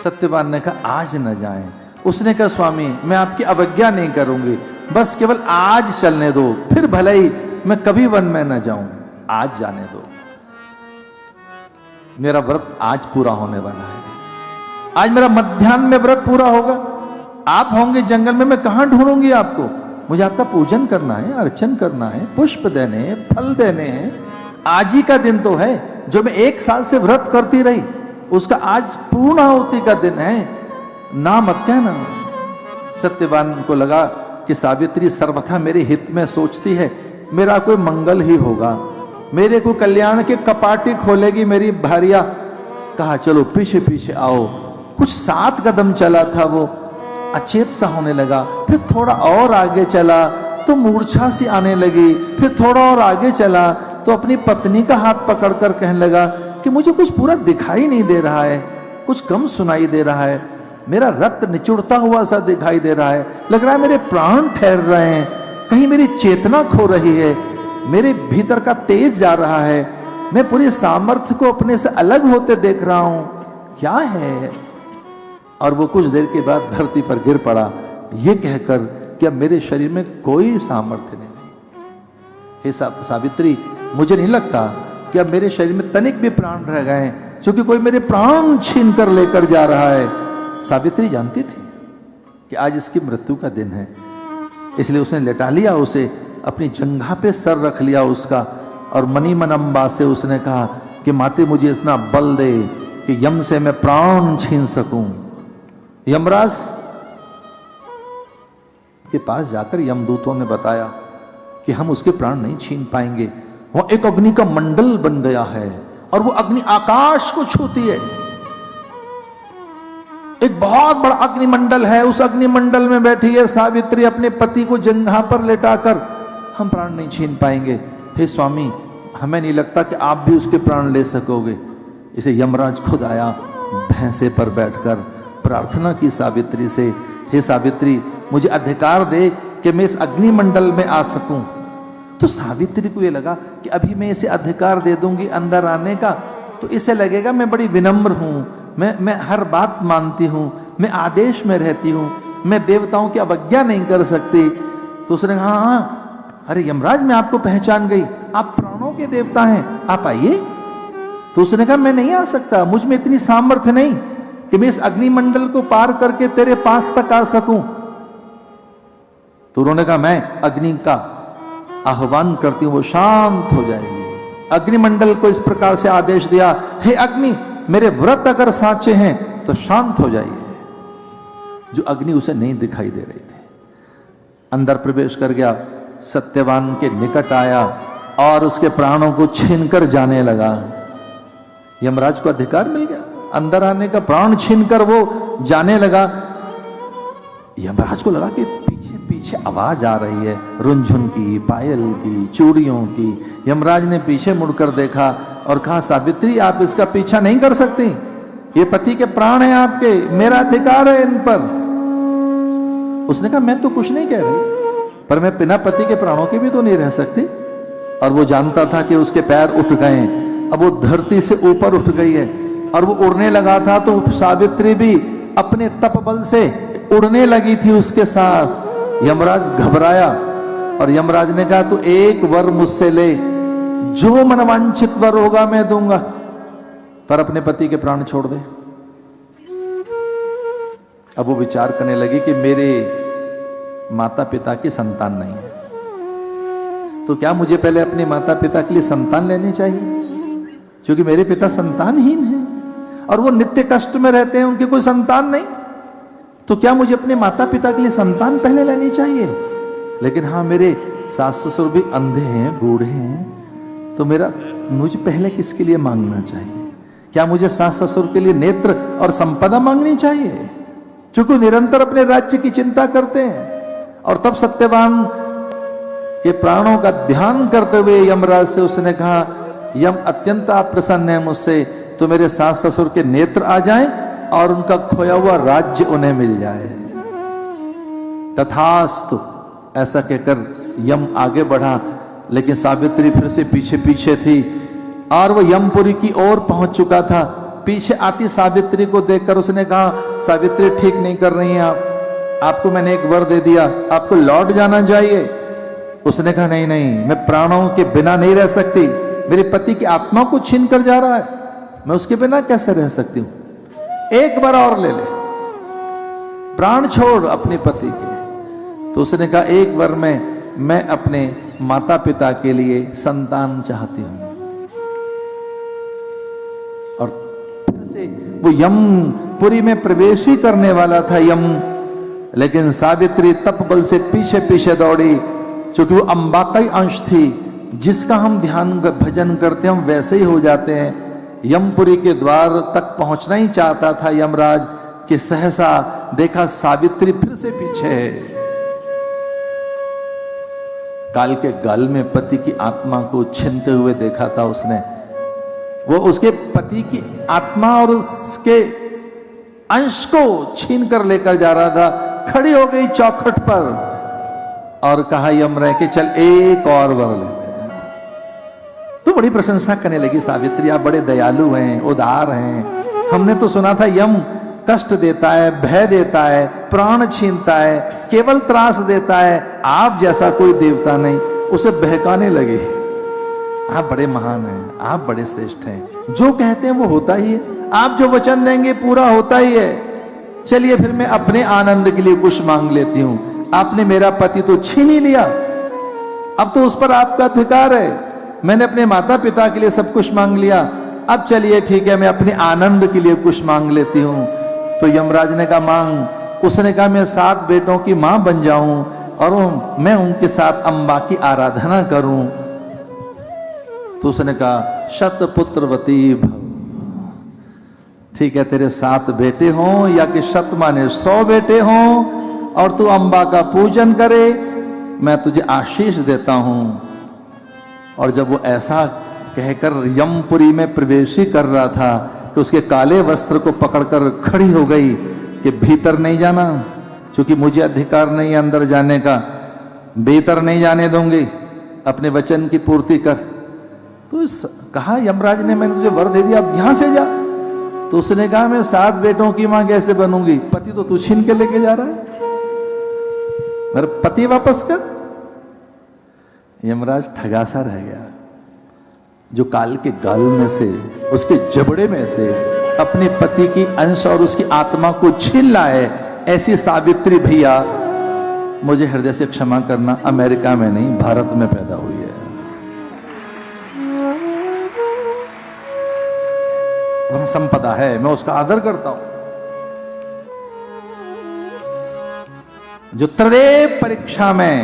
सत्यवान ने कहा आज न जाएं। उसने कहा स्वामी मैं आपकी अवज्ञा नहीं करूंगी, बस केवल आज चलने दो, फिर भले ही मैं कभी वन में न जाऊं, आज जाने दो। मेरा व्रत आज पूरा होने वाला है, आज मेरा मध्याह्न में व्रत पूरा होगा। आप होंगे जंगल में, मैं कहां ढूंढूंगी आपको? मुझे आपका पूजन करना है, अर्चन करना है, पुष्प देने हैं, फल देने हैं। आज ही का दिन तो है, जो मैं 1 साल से व्रत करती रही उसका आज पूर्णाहुति का दिन है, ना मत कहना। सत्यवान को लगा कि सावित्री सर्वथा मेरे हित में सोचती है, मेरा कोई मंगल ही होगा, मेरे को कल्याण के कपाटी खोलेगी मेरी भारिया। कहा चलो पीछे पीछे आओ, कुछ 7 कदम चला था वो अचेत सा होने लगा, फिर थोड़ा और आगे चला तो मूर्छा सी आने लगी, फिर थोड़ा और आगे चला तो अपनी पत्नी का हाथ पकड़कर कहने लगा कि मुझे कुछ पूरा दिखाई नहीं दे रहा है, कुछ कम सुनाई दे रहा है, मेरा रक्त निचुड़ता हुआ सा दिखाई दे रहा है, लग रहा है मेरे प्राण ठहर रहे हैं, कहीं मेरी चेतना खो रही है, मेरे भीतर का तेज जा रहा है, मैं पूरी सामर्थ्य को अपने से अलग होते देख रहा हूं, क्या है? और वो कुछ देर के बाद धरती पर गिर पड़ा, ये कहकर कि अब मेरे शरीर में कोई सामर्थ्य नहीं रही। हे सावित्री, मुझे नहीं लगता कि अब मेरे शरीर में तनिक भी प्राण रह गए हैं, क्योंकि कोई मेरे प्राण छीन कर लेकर जा रहा है। सावित्री जानती थी कि आज इसकी मृत्यु का दिन है, इसलिए उसने लेटा लिया उसे, अपनी जंघा पे सर रख लिया उसका, और मनी मन अम्बा से उसने कहा कि माते मुझे इतना बल दे कि यम से मैं प्राण छीन सकूं। यमराज के पास जाकर यमदूतों ने बताया कि हम उसके प्राण नहीं छीन पाएंगे, वह एक अग्नि का मंडल बन गया है और वो अग्नि आकाश को छूती है, एक बहुत बड़ा अग्निमंडल है, उस अग्निमंडल में बैठी है सावित्री अपने पति को जंघा पर लेटाकर, हम प्राण नहीं छीन पाएंगे। हे स्वामी, हमें नहीं लगता कि आप भी उसके प्राण ले सकोगे। इसे यमराज खुद आया, भैंसे पर बैठकर प्रार्थना की सावित्री से, हे सावित्री, मुझे अधिकार दे कि मैं इस अग्निमंडल में आ सकूं। तो सावित्री को ये लगा कि अभी मैं इसे अधिकार दे दूंगी अंदर आने का, तो इसे लगेगा मैं बड़ी विनम्र हूं, मैं हर बात मानती हूं, मैं आदेश में रहती हूं, मैं देवताओं की अवज्ञा नहीं कर सकती। तो उसने कहा, हाँ, अरे यमराज, मैं आपको पहचान गई, आप प्राणों के देवता हैं, आप आइए। तो उसने कहा, मैं नहीं आ सकता, मुझ में इतनी सामर्थ्य नहीं कि मैं इस अग्निमंडल को पार करके तेरे पास तक आ सकूं। तो उन्होंने कहा, मैं अग्नि का आह्वान करती हूं, वो शांत हो जाएगी। अग्निमंडल को इस प्रकार से आदेश दिया, हे अग्नि, मेरे व्रत अगर साचे हैं तो शांत हो जाइए। जो अग्नि उसे नहीं दिखाई दे रही थी, अंदर प्रवेश कर गया, सत्यवान के निकट आया और उसके प्राणों को छीनकर जाने लगा। यमराज को अधिकार मिल गया अंदर आने का, प्राण छीनकर वो जाने लगा। यमराज को लगा कि पीछे पीछे आवाज आ रही है, रुनझुन की, पायल की, चूड़ियों की। यमराज ने पीछे मुड़कर देखा और कहा, सावित्री, आप इसका पीछा नहीं कर सकती, ये पति के प्राण हैं आपके, मेरा अधिकार है इन पर। उसने कहा, मैं तो कुछ नहीं कह रही, पर मैं बिना पति के प्राणों के भी तो नहीं रह सकती। और वो जानता था कि उसके पैर उठ गए, अब वो धरती से ऊपर उठ गई है और वो उड़ने लगा था, तो सावित्री भी अपने तप बल से उड़ने लगी थी उसके साथ। यमराज घबराया और यमराज ने कहा, तू एक वर मुझसे ले, जो मनवांछित वर होगा मैं दूंगा, पर अपने पति के प्राण छोड़ दे। अब वो विचार करने लगी कि मेरे माता पिता की संतान नहीं है, तो क्या मुझे पहले अपने माता पिता के लिए संतान लेनी चाहिए, क्योंकि मेरे पिता संतानहीन हैं और वो नित्य कष्ट में रहते हैं, उनकी कोई संतान नहीं, तो क्या मुझे अपने माता पिता के लिए संतान पहले लेनी चाहिए। लेकिन हाँ, मेरे सास ससुर भी अंधे हैं, बूढ़े हैं, तो मुझे पहले किसके लिए मांगना चाहिए? क्या मुझे सास ससुर के लिए नेत्र और संपदा मांगनी चाहिए, क्योंकि निरंतर अपने राज्य की चिंता करते हैं। और तब सत्यवान के प्राणों का ध्यान करते हुए यमराज से उसने कहा, यम, अत्यंत आप प्रसन्न है मुझसे, तो मेरे सास ससुर के नेत्र आ जाएं और उनका खोया हुआ राज्य उन्हें मिल जाए। तथास्तु, ऐसा कहकर यम आगे बढ़ा, लेकिन सावित्री फिर से पीछे पीछे थी और वो यमपुरी की ओर पहुंच चुका था। पीछे आती सावित्री को देखकर उसने कहा, सावित्री, ठीक नहीं कर रही हैं आप, आपको मैंने एक वर दे दिया, आपको लौट जाना चाहिए। उसने कहा, नहीं नहीं, मैं प्राणों के बिना नहीं रह सकती, मेरे पति की आत्मा को छीन कर जा रहा है, मैं उसके बिना कैसे रह सकती हूं, एक बार और ले ले, प्राण छोड़ अपने पति के। तो उसने कहा, एक बार मैं अपने माता पिता के लिए संतान चाहती हूं। और फिर से वो यमपुरी में प्रवेश ही करने वाला था यम, लेकिन सावित्री तप बल से पीछे पीछे दौड़ी, क्योंकि वो अंबा का ही अंश थी, जिसका हम ध्यान भजन करते हैं हम वैसे ही हो जाते हैं। यमपुरी के द्वार तक पहुंचना ही चाहता था यमराज, कि सहसा देखा सावित्री फिर से पीछे है। काल के गल में पति की आत्मा को छीनते हुए देखा था उसने। वो उसके पति की आत्मा और उसके अंश को छीन कर लेकर जा रहा था। खड़ी हो गई चौखट पर और कहा यमराज के चल एक और वर ले। तो बड़ी प्रशंसा करने लगी सावित्री, आप बड़े दयालु हैं, उदार हैं। हमने तो सुना था यम कष्ट देता है, भय देता है, प्राण छीनता है, केवल त्रास देता है। आप जैसा कोई देवता नहीं। उसे बहकाने लगे, आप बड़े महान हैं, आप बड़े श्रेष्ठ हैं, जो कहते हैं वो होता ही है, आप जो वचन देंगे पूरा होता ही है। चलिए फिर मैं अपने आनंद के लिए कुछ मांग लेती हूं। आपने मेरा पति तो छीन ही लिया, अब तो उस पर आपका अधिकार है। मैंने अपने माता पिता के लिए सब कुछ मांग लिया, अब चलिए ठीक है मैं अपने आनंद के लिए कुछ मांग लेती हूं। तो यमराज ने कहा मांग। उसने कहा मैं 7 बेटों की मां बन जाऊं और मैं उनके साथ अम्बा की आराधना करूं। तो उसने कहा शतपुत्रवती भव। ठीक है, तेरे 7 बेटे हों या कि शत माने 100 बेटे हों और तू अम्बा का पूजन करे, मैं तुझे आशीष देता हूं। और जब वो ऐसा कहकर यमपुरी में प्रवेश ही कर रहा था कि उसके काले वस्त्र को पकड़कर खड़ी हो गई कि भीतर नहीं जाना, क्योंकि मुझे अधिकार नहीं है अंदर जाने का, भीतर नहीं जाने दूंगी, अपने वचन की पूर्ति कर। तो कहा यमराज ने मैंने तुझे वर दे दिया, अब यहां से जा। तो उसने कहा मैं 7 बेटों की मां कैसे बनूंगी, पति तो तू छीन के लेके जा रहा है, मेरा पति वापस कर। यमराज ठगासा रह गया, जो काल के गाल में से, उसके जबड़े में से अपने पति की अंश और उसकी आत्मा को छीन लाए। ऐसी सावित्री भैया मुझे हृदय से क्षमा करना, अमेरिका में नहीं भारत में पैदा हुई है। वह संपदा है, मैं उसका आदर करता हूं। जो त्रदेव परीक्षा में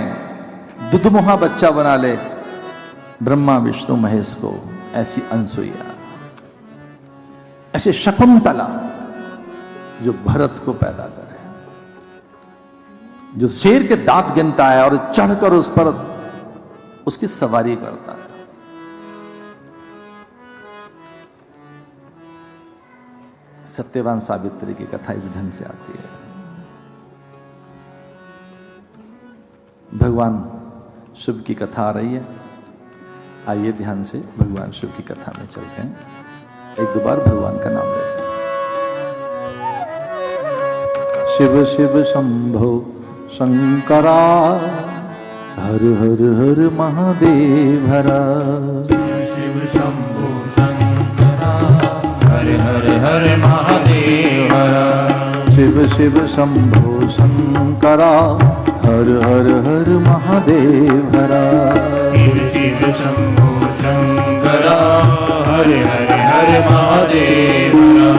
दुधमुहा बच्चा बना ले ब्रह्मा विष्णु महेश को, ऐसी अनसुईया, ऐसे शकुंतला जो भरत को पैदा करे, जो शेर के दांत गिनता है और चढ़कर उस पर उसकी सवारी करता है। सत्यवान सावित्री की कथा इस ढंग से आती है। भगवान शिव की कथा आ रही है, आइए ध्यान से भगवान शिव की कथा में चलते हैं। एक 2 बार भगवान का नाम लेते हैं। शिव शिव शंभो शंकरा, हर हर हर महादेव हरा। शिव शंभो शंकरा, हर हर हर महादेव हरा। शिव शिव शंभो शंकरा, हर हर हर महादेव हरा। शिव शिव शंभो शंकरा, हर हर हर महादेव हरा।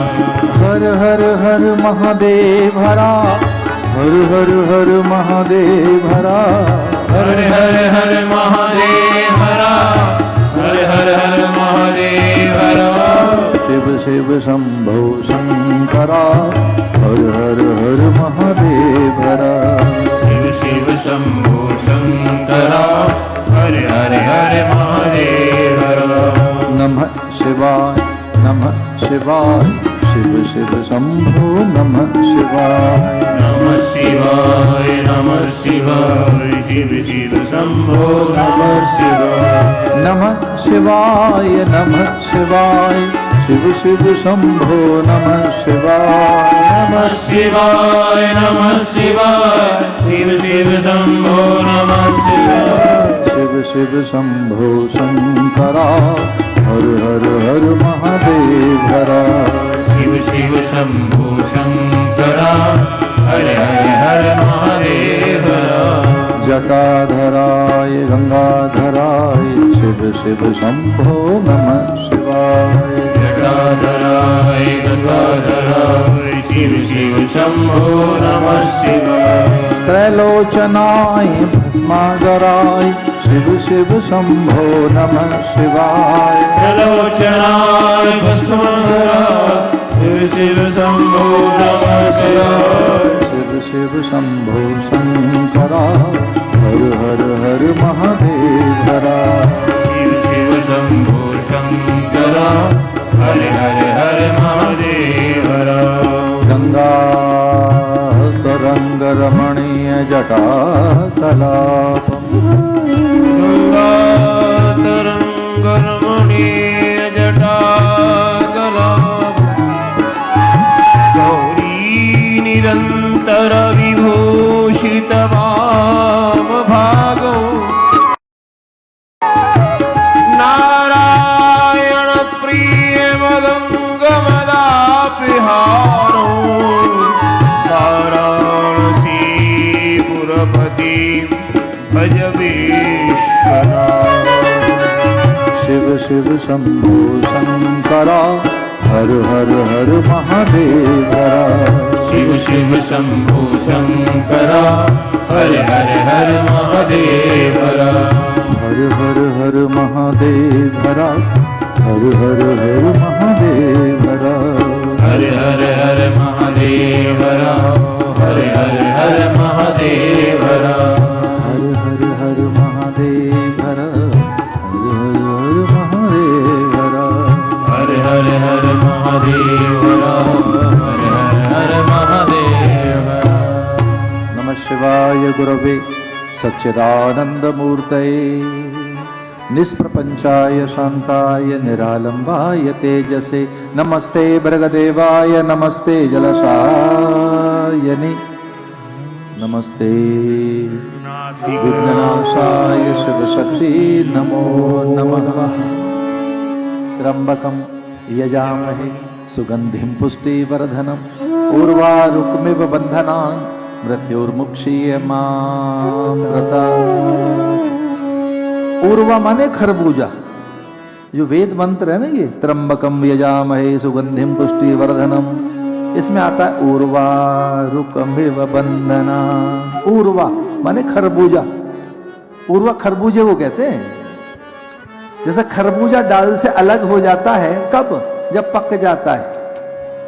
हर हर हर महादेव हरा, हर हर हर महादेव हरा। हर हर हर महादेव हरा, हर हर हर महादेव हरा। शिव शिव शंभो शंकरा, हर हर हर महादेव हरा। शिव शिव शंभो शंकरा, हर हर हर महादेव हरा। नमः शिवाय, नमः शिवाय, शिव शिव शंभो नमः शिवाय। नमः शिवाय, नमः शिवाय, शिव शिव शंभो नमः शिवाय। नमः शिवाय, नमः शिवाय, शिव शिव शंभो नमः शिवाय। नमः शिवाय, नमः शिवाय, शिव शिव शंभो नमः शिवाय। शिव शिव शंभो शंकरा, हर हर हर महादेव हरा। शिव शिव शंभो शंकरा, हर हर हर महादेव हरा। जटाधराय गंगाधराय, शिव शिव शंभो नमः शिवाय। जटाधराय गंगाधराय, शिव शिव शंभो नमः शिवाय। त्रैलोचनाय भस्मागराय, शिव शिव शंभो नमः शिवाय। त्रैलोचनाय भस्मागराय, शिव शिव शंभो नमः शंकरा शिव शिव शंभो शंकरा हर हर हर महादेव हरा शिव शिव शंभो शंकरा हरे हरे हरे महादेव हरा गंगा तरंग रमणीय जटा कलापम गंगा तरंग रमणीय जटाकलाप गौरी निरंतर विभूषित वाम भागो नारायण प्रिय मदंग मदापिहारो वाराणसी पुरपति भज विश्वनाथ शिव शिव शंभो शंकरा हर हर हर महादेव हरा शिव शिव शंभो शंकरा हरे हरे हरे महादेव हरा हर हर हर महादेव हरा हर हर हर महादेव हरा हरे हरे हरे महादेव हरा हरे हरे हरे महादेव हरा हर हर हर महादेव हरा हर हर हर महादेव हरा हरे हरे हरे महादेव हरे हरे हरे महादेव हरा नमः शिवाय गुरवे सच्चिदानन्दमूर्तये निष्प्रपञ्चाय शान्ताय निरालम्बाय तेजसे नमस्ते भृगदेवाय नमस्ते जलशायनि नमस्ते विघ्ननाशाय शिवशक्ति नमो नमः त्र्यम्बकं यजामहे सुगन्धिं पुष्टिवर्धनम् उर्वारुकमिव बन्धनान् मृत्युर्मुक्षीयमामृतात्। उर्वा माने खरबूजा, जो वेद मंत्र है ना, ये त्र्यंबकम यजामहे सुगंधिम पुष्टिवर्धनम, इसमें आता है उर्वा रुकमिव बंधना। उर्वा माने खरबूजा, उर्वा खरबूजे को कहते हैं। जैसे खरबूजा डाल से अलग हो जाता है कब? जब पक जाता है।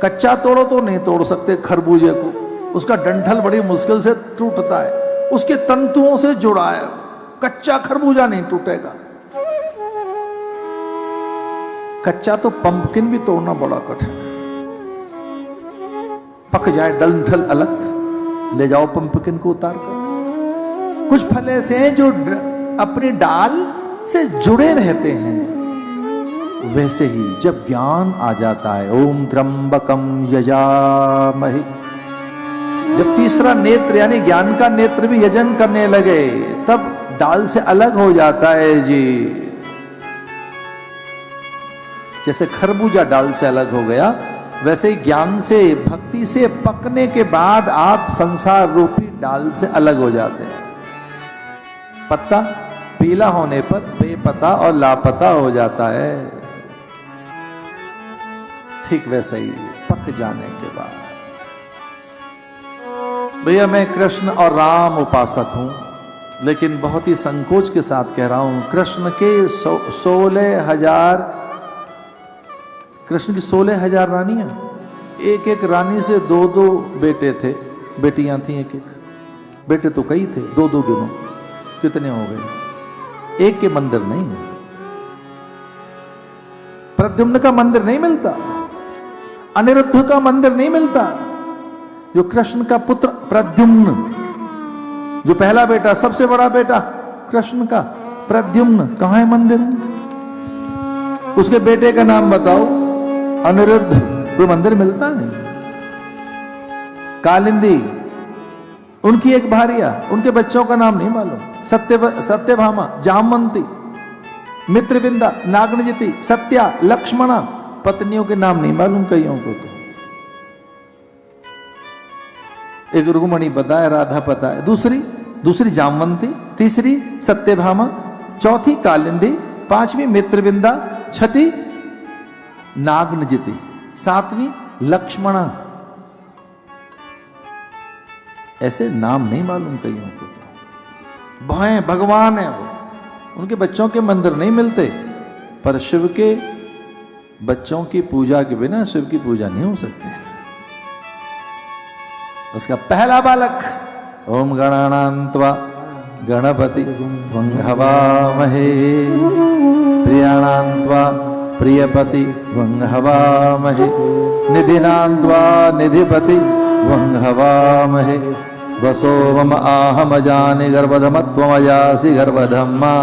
कच्चा तोड़ो तो नहीं तोड़ सकते खरबूजे को, उसका डंठल बड़ी मुश्किल से टूटता है, उसके तंतुओं से जुड़ा है, कच्चा खरबूजा नहीं टूटेगा। कच्चा तो पंपकिन भी तोड़ना बड़ा कठिन है, पक जाए डंठल अलग, ले जाओ पंपकिन को उतार कर। कुछ फल ऐसे हैं जो अपनी डाल से जुड़े रहते हैं। वैसे ही जब ज्ञान आ जाता है, ओम त्र्यंबकम यजामहे, जब तीसरा नेत्र यानी ज्ञान का नेत्र भी यजन करने लगे, तब डाल से अलग हो जाता है जी। जैसे खरबूजा डाल से अलग हो गया, वैसे ही ज्ञान से, भक्ति से पकने के बाद आप संसार रूपी डाल से अलग हो जाते हैं। पत्ता पीला होने पर बेपता और लापता हो जाता है, ठीक वैसे ही पक जाने के बाद। भैया मैं कृष्ण और राम उपासक हूं, लेकिन बहुत ही संकोच के साथ कह रहा हूं, कृष्ण के 16,000 कृष्ण की 16,000 रानियां, एक एक रानी से 2-2 बेटे थे, बेटियां थी एक एक, बेटे तो कई थे, 2-2 गिनो कितने हो गए। एक के मंदिर नहीं है, प्रद्युम्न का मंदिर नहीं मिलता, अनिरुद्ध का मंदिर नहीं मिलता। जो कृष्ण का पुत्र प्रद्युम्न, जो पहला बेटा, सबसे बड़ा बेटा कृष्ण का प्रद्युम्न, कहां है मंदिर? उसके बेटे का नाम बताओ, अनिरुद्ध, कोई मंदिर मिलता नहीं। कालिंदी, उनकी एक भार्या, उनके बच्चों का नाम नहीं मालूम, सत्यभामा, जामवंती, मित्रविंदा, नागनजिति, सत्या, लक्ष्मणा, पत्नियों के नाम नहीं मालूम कईयों को। तो एक रुक्मणी पता है, राधा पता है, दूसरी जामवंती, तीसरी सत्यभामा, चौथी कालिंदी, पांचवी मित्रविंदा, छठी नागनजिति, सातवीं लक्ष्मणा। ऐसे नाम नहीं मालूम कईयों को। तो भगवान है वो, उनके बच्चों के मंदिर नहीं मिलते, पर शिव के बच्चों की पूजा के बिना शिव की पूजा नहीं हो सकती। उसका पहला बालक ओम गणानान्त्वा गणपति हवामहे प्रियाणान्त्वा प्रियपति हवामहे निधिनान्त्वा निधिपति हवामहे वसो मम आहमजानि गर्भधमत्वमयासि गर्भधम्मा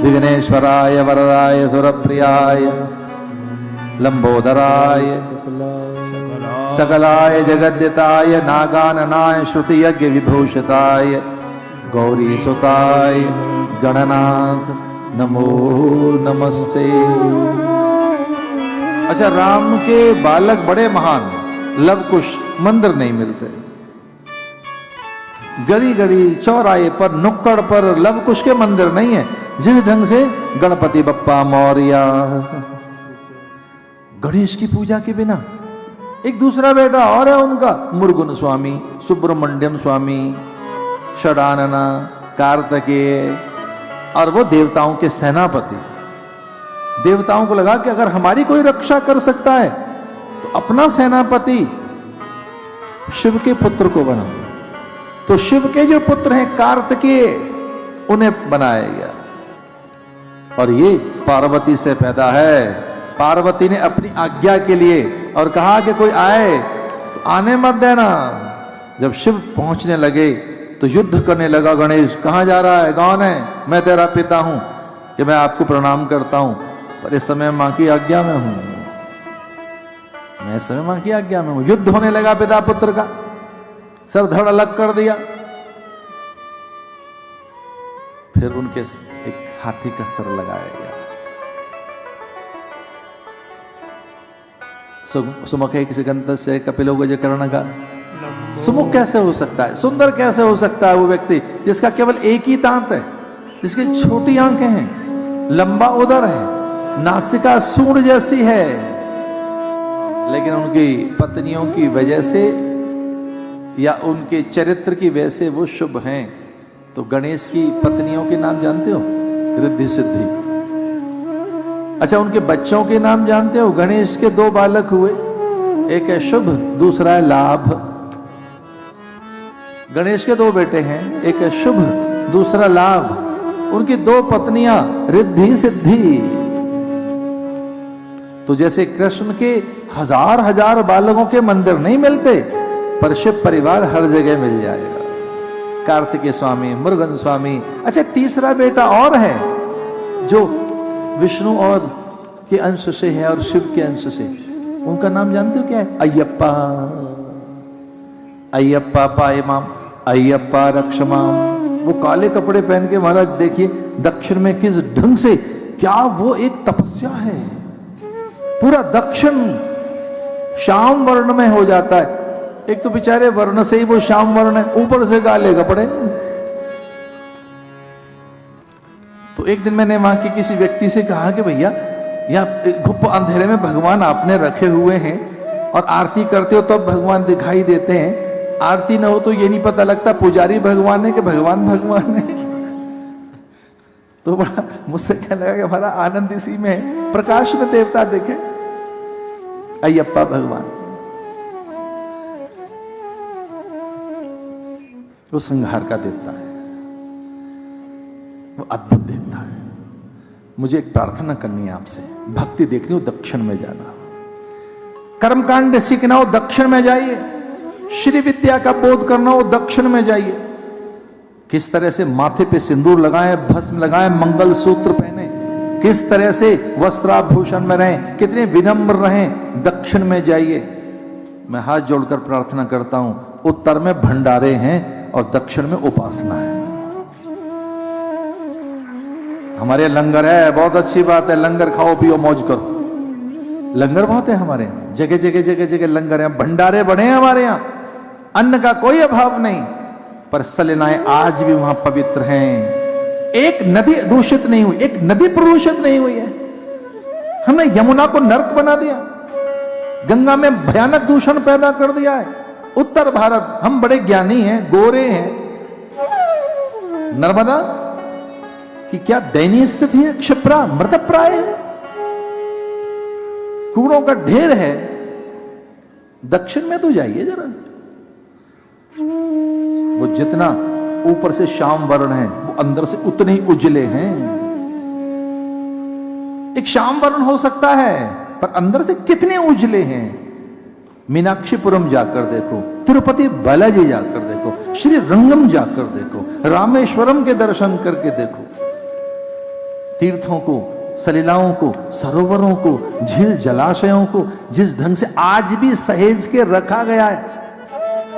विघ्नेश्वराय वरदाय सुरप्रियाय लंबोदराय सकलाय जगद्यताय नागाननाय श्रुति यज्ञ विभूषिताय गौरी सुताय गणनाथ नमो नमस्ते। अच्छा, राम के बालक बड़े महान, लवकुश, मंदिर नहीं मिलते। गली गली चौराहे पर नुक्कड़ पर लवकुश के मंदिर नहीं है। जिस ढंग से गणपति बप्पा मौर्य, गणेश की पूजा के बिना एक दूसरा बेटा और है उनका, मुरुगन स्वामी, सुब्रमण्यम स्वामी, षडानना, कार्तिकेय, और वो देवताओं के सेनापति। देवताओं को लगा कि अगर हमारी कोई रक्षा कर सकता है तो अपना सेनापति शिव के पुत्र को बनाओ। तो शिव के जो पुत्र हैं कार्तिकेय, उन्हें बनाया गया। और ये पार्वती से पैदा है। पार्वती ने अपनी आज्ञा के लिए और कहा कि कोई आए तो आने मत देना। जब शिव पहुंचने लगे तो युद्ध करने लगा गणेश। कहां जा रहा है, कौन है? मैं तेरा पिता हूं कि मैं आपको प्रणाम करता हूं, पर इस समय मां की आज्ञा में हूं। मैं इस समय मां की आज्ञा में हूं। युद्ध होने लगा पिता पुत्र का, सर धड़ अलग कर दिया। फिर उनके एक हाथी का सर लगाया गया। सुमुख एक सिकंद से कपिलो गज कर्ण का। सुमुख कैसे हो सकता है, सुंदर कैसे हो सकता है वो व्यक्ति जिसका केवल एक ही दांत है, जिसकी छोटी आंखें हैं, लंबा उदर है, नासिका सूंड जैसी है। लेकिन उनकी पत्नियों की वजह से या उनके चरित्र की वजह से वो शुभ हैं। तो गणेश की पत्नियों के नाम जानते हो? रिद्धि सिद्धि। अच्छा, उनके बच्चों के नाम जानते हो? गणेश के 2 बालक हुए, एक है शुभ, दूसरा है लाभ। गणेश के 2 बेटे हैं, एक है शुभ, दूसरा लाभ। उनकी 2 पत्नियां रिद्धि सिद्धि। तो जैसे कृष्ण के हजार हजार बालकों के मंदिर नहीं मिलते, पर शिव परिवार हर जगह मिल जाएगा। कार्तिकेय स्वामी, मुरुगन स्वामी। अच्छा, तीसरा बेटा और है जो विष्णु और के अंश से है और शिव के अंश से। उनका नाम जानते हो क्या है? अय्यप्पा। अय्यप्पा पाए माम, अय्यप्पा रक्षमाम। वो काले कपड़े पहन के महाराज देखिए दक्षिण में किस ढंग से, क्या वो एक तपस्या है। पूरा दक्षिण श्याम वर्ण में हो जाता है। एक तो बेचारे वर्ण से ही वो श्याम वर्ण है, ऊपर से काले कपड़े। तो एक दिन मैंने वहां के किसी व्यक्ति से कहा कि भैया, यहाँ घुप अंधेरे में भगवान आपने रखे हुए हैं और आरती करते हो तो भगवान दिखाई देते हैं, आरती ना हो तो ये नहीं पता लगता पुजारी भगवान है कि भगवान भगवान है। तो बड़ा मुझसे कहने लगा कि हमारा आनंद इसी में है, प्रकाश में देवता देखे। अय्यप्पा भगवान वो संहार का देवता है, वो अद्भुत देवता है। मुझे एक प्रार्थना करनी है आपसे, भक्ति देखनी हो दक्षिण में जाना, कर्मकांड सीखना हो दक्षिण में जाइए, श्री विद्या का बोध करना हो दक्षिण में जाइए। किस तरह से माथे पे सिंदूर लगाएं, भस्म लगाएं, मंगल सूत्र पहने, किस तरह से वस्त्राभूषण में रहें, कितने विनम्र रहें, दक्षिण में जाइए। मैं हाथ जोड़कर प्रार्थना करता हूं, उत्तर में भंडारे हैं और दक्षिण में उपासना है। हमारे यहाँ लंगर है, बहुत अच्छी बात है, लंगर खाओ पियो मौज करो। लंगर बहुत है हमारे यहाँ, जगह जगह जगह जगह लंगर है, भंडारे बड़े हैं हमारे यहाँ, अन्न का कोई अभाव नहीं। पर सलिलाएं आज भी वहां पवित्र हैं। एक नदी दूषित नहीं हुई, एक नदी प्रदूषित नहीं हुई है। हमने यमुना को नर्क बना दिया, गंगा में भयानक दूषण पैदा कर दिया है। उत्तर भारत, हम बड़े ज्ञानी हैं, गोरे हैं, नर्मदा की क्या दयनीय स्थिति है, क्षिप्रा मृतप्राय है, कूड़ों का ढेर है। दक्षिण में तो जाइए जरा, वो जितना ऊपर से श्याम वर्ण है वो अंदर से उतने ही उजले हैं। एक श्याम वर्ण हो सकता है पर अंदर से कितने उजले हैं। मीनाक्षीपुरम जाकर देखो, तिरुपति बालाजी जाकर देखो, श्री रंगम जाकर देखो, रामेश्वरम के दर्शन करके देखो, तीर्थों को, सलीलाओं को, सरोवरों को, झील जलाशयों को जिस ढंग से आज भी सहेज के रखा गया है।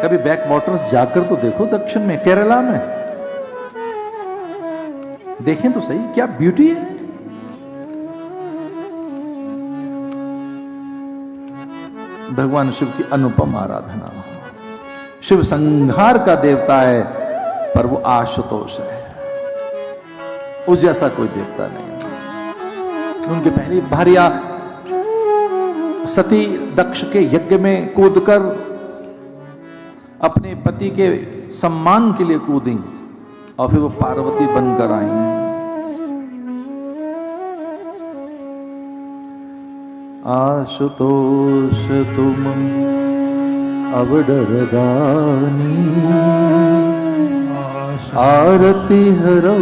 कभी बैक वाटर्स जाकर तो देखो, दक्षिण में, केरला में देखें तो सही, क्या ब्यूटी है। भगवान शिव की अनुपम आराधना। शिव संहार का देवता है पर वो आशुतोष है, उस जैसा कोई देवता नहीं है। उनकी पहली भार्या सती दक्ष के यज्ञ में कूदकर अपने पति के सम्मान के लिए कूदी और फिर वो पार्वती बनकर आई। आशुतोष तुम अब डरगानी, आरती हरौ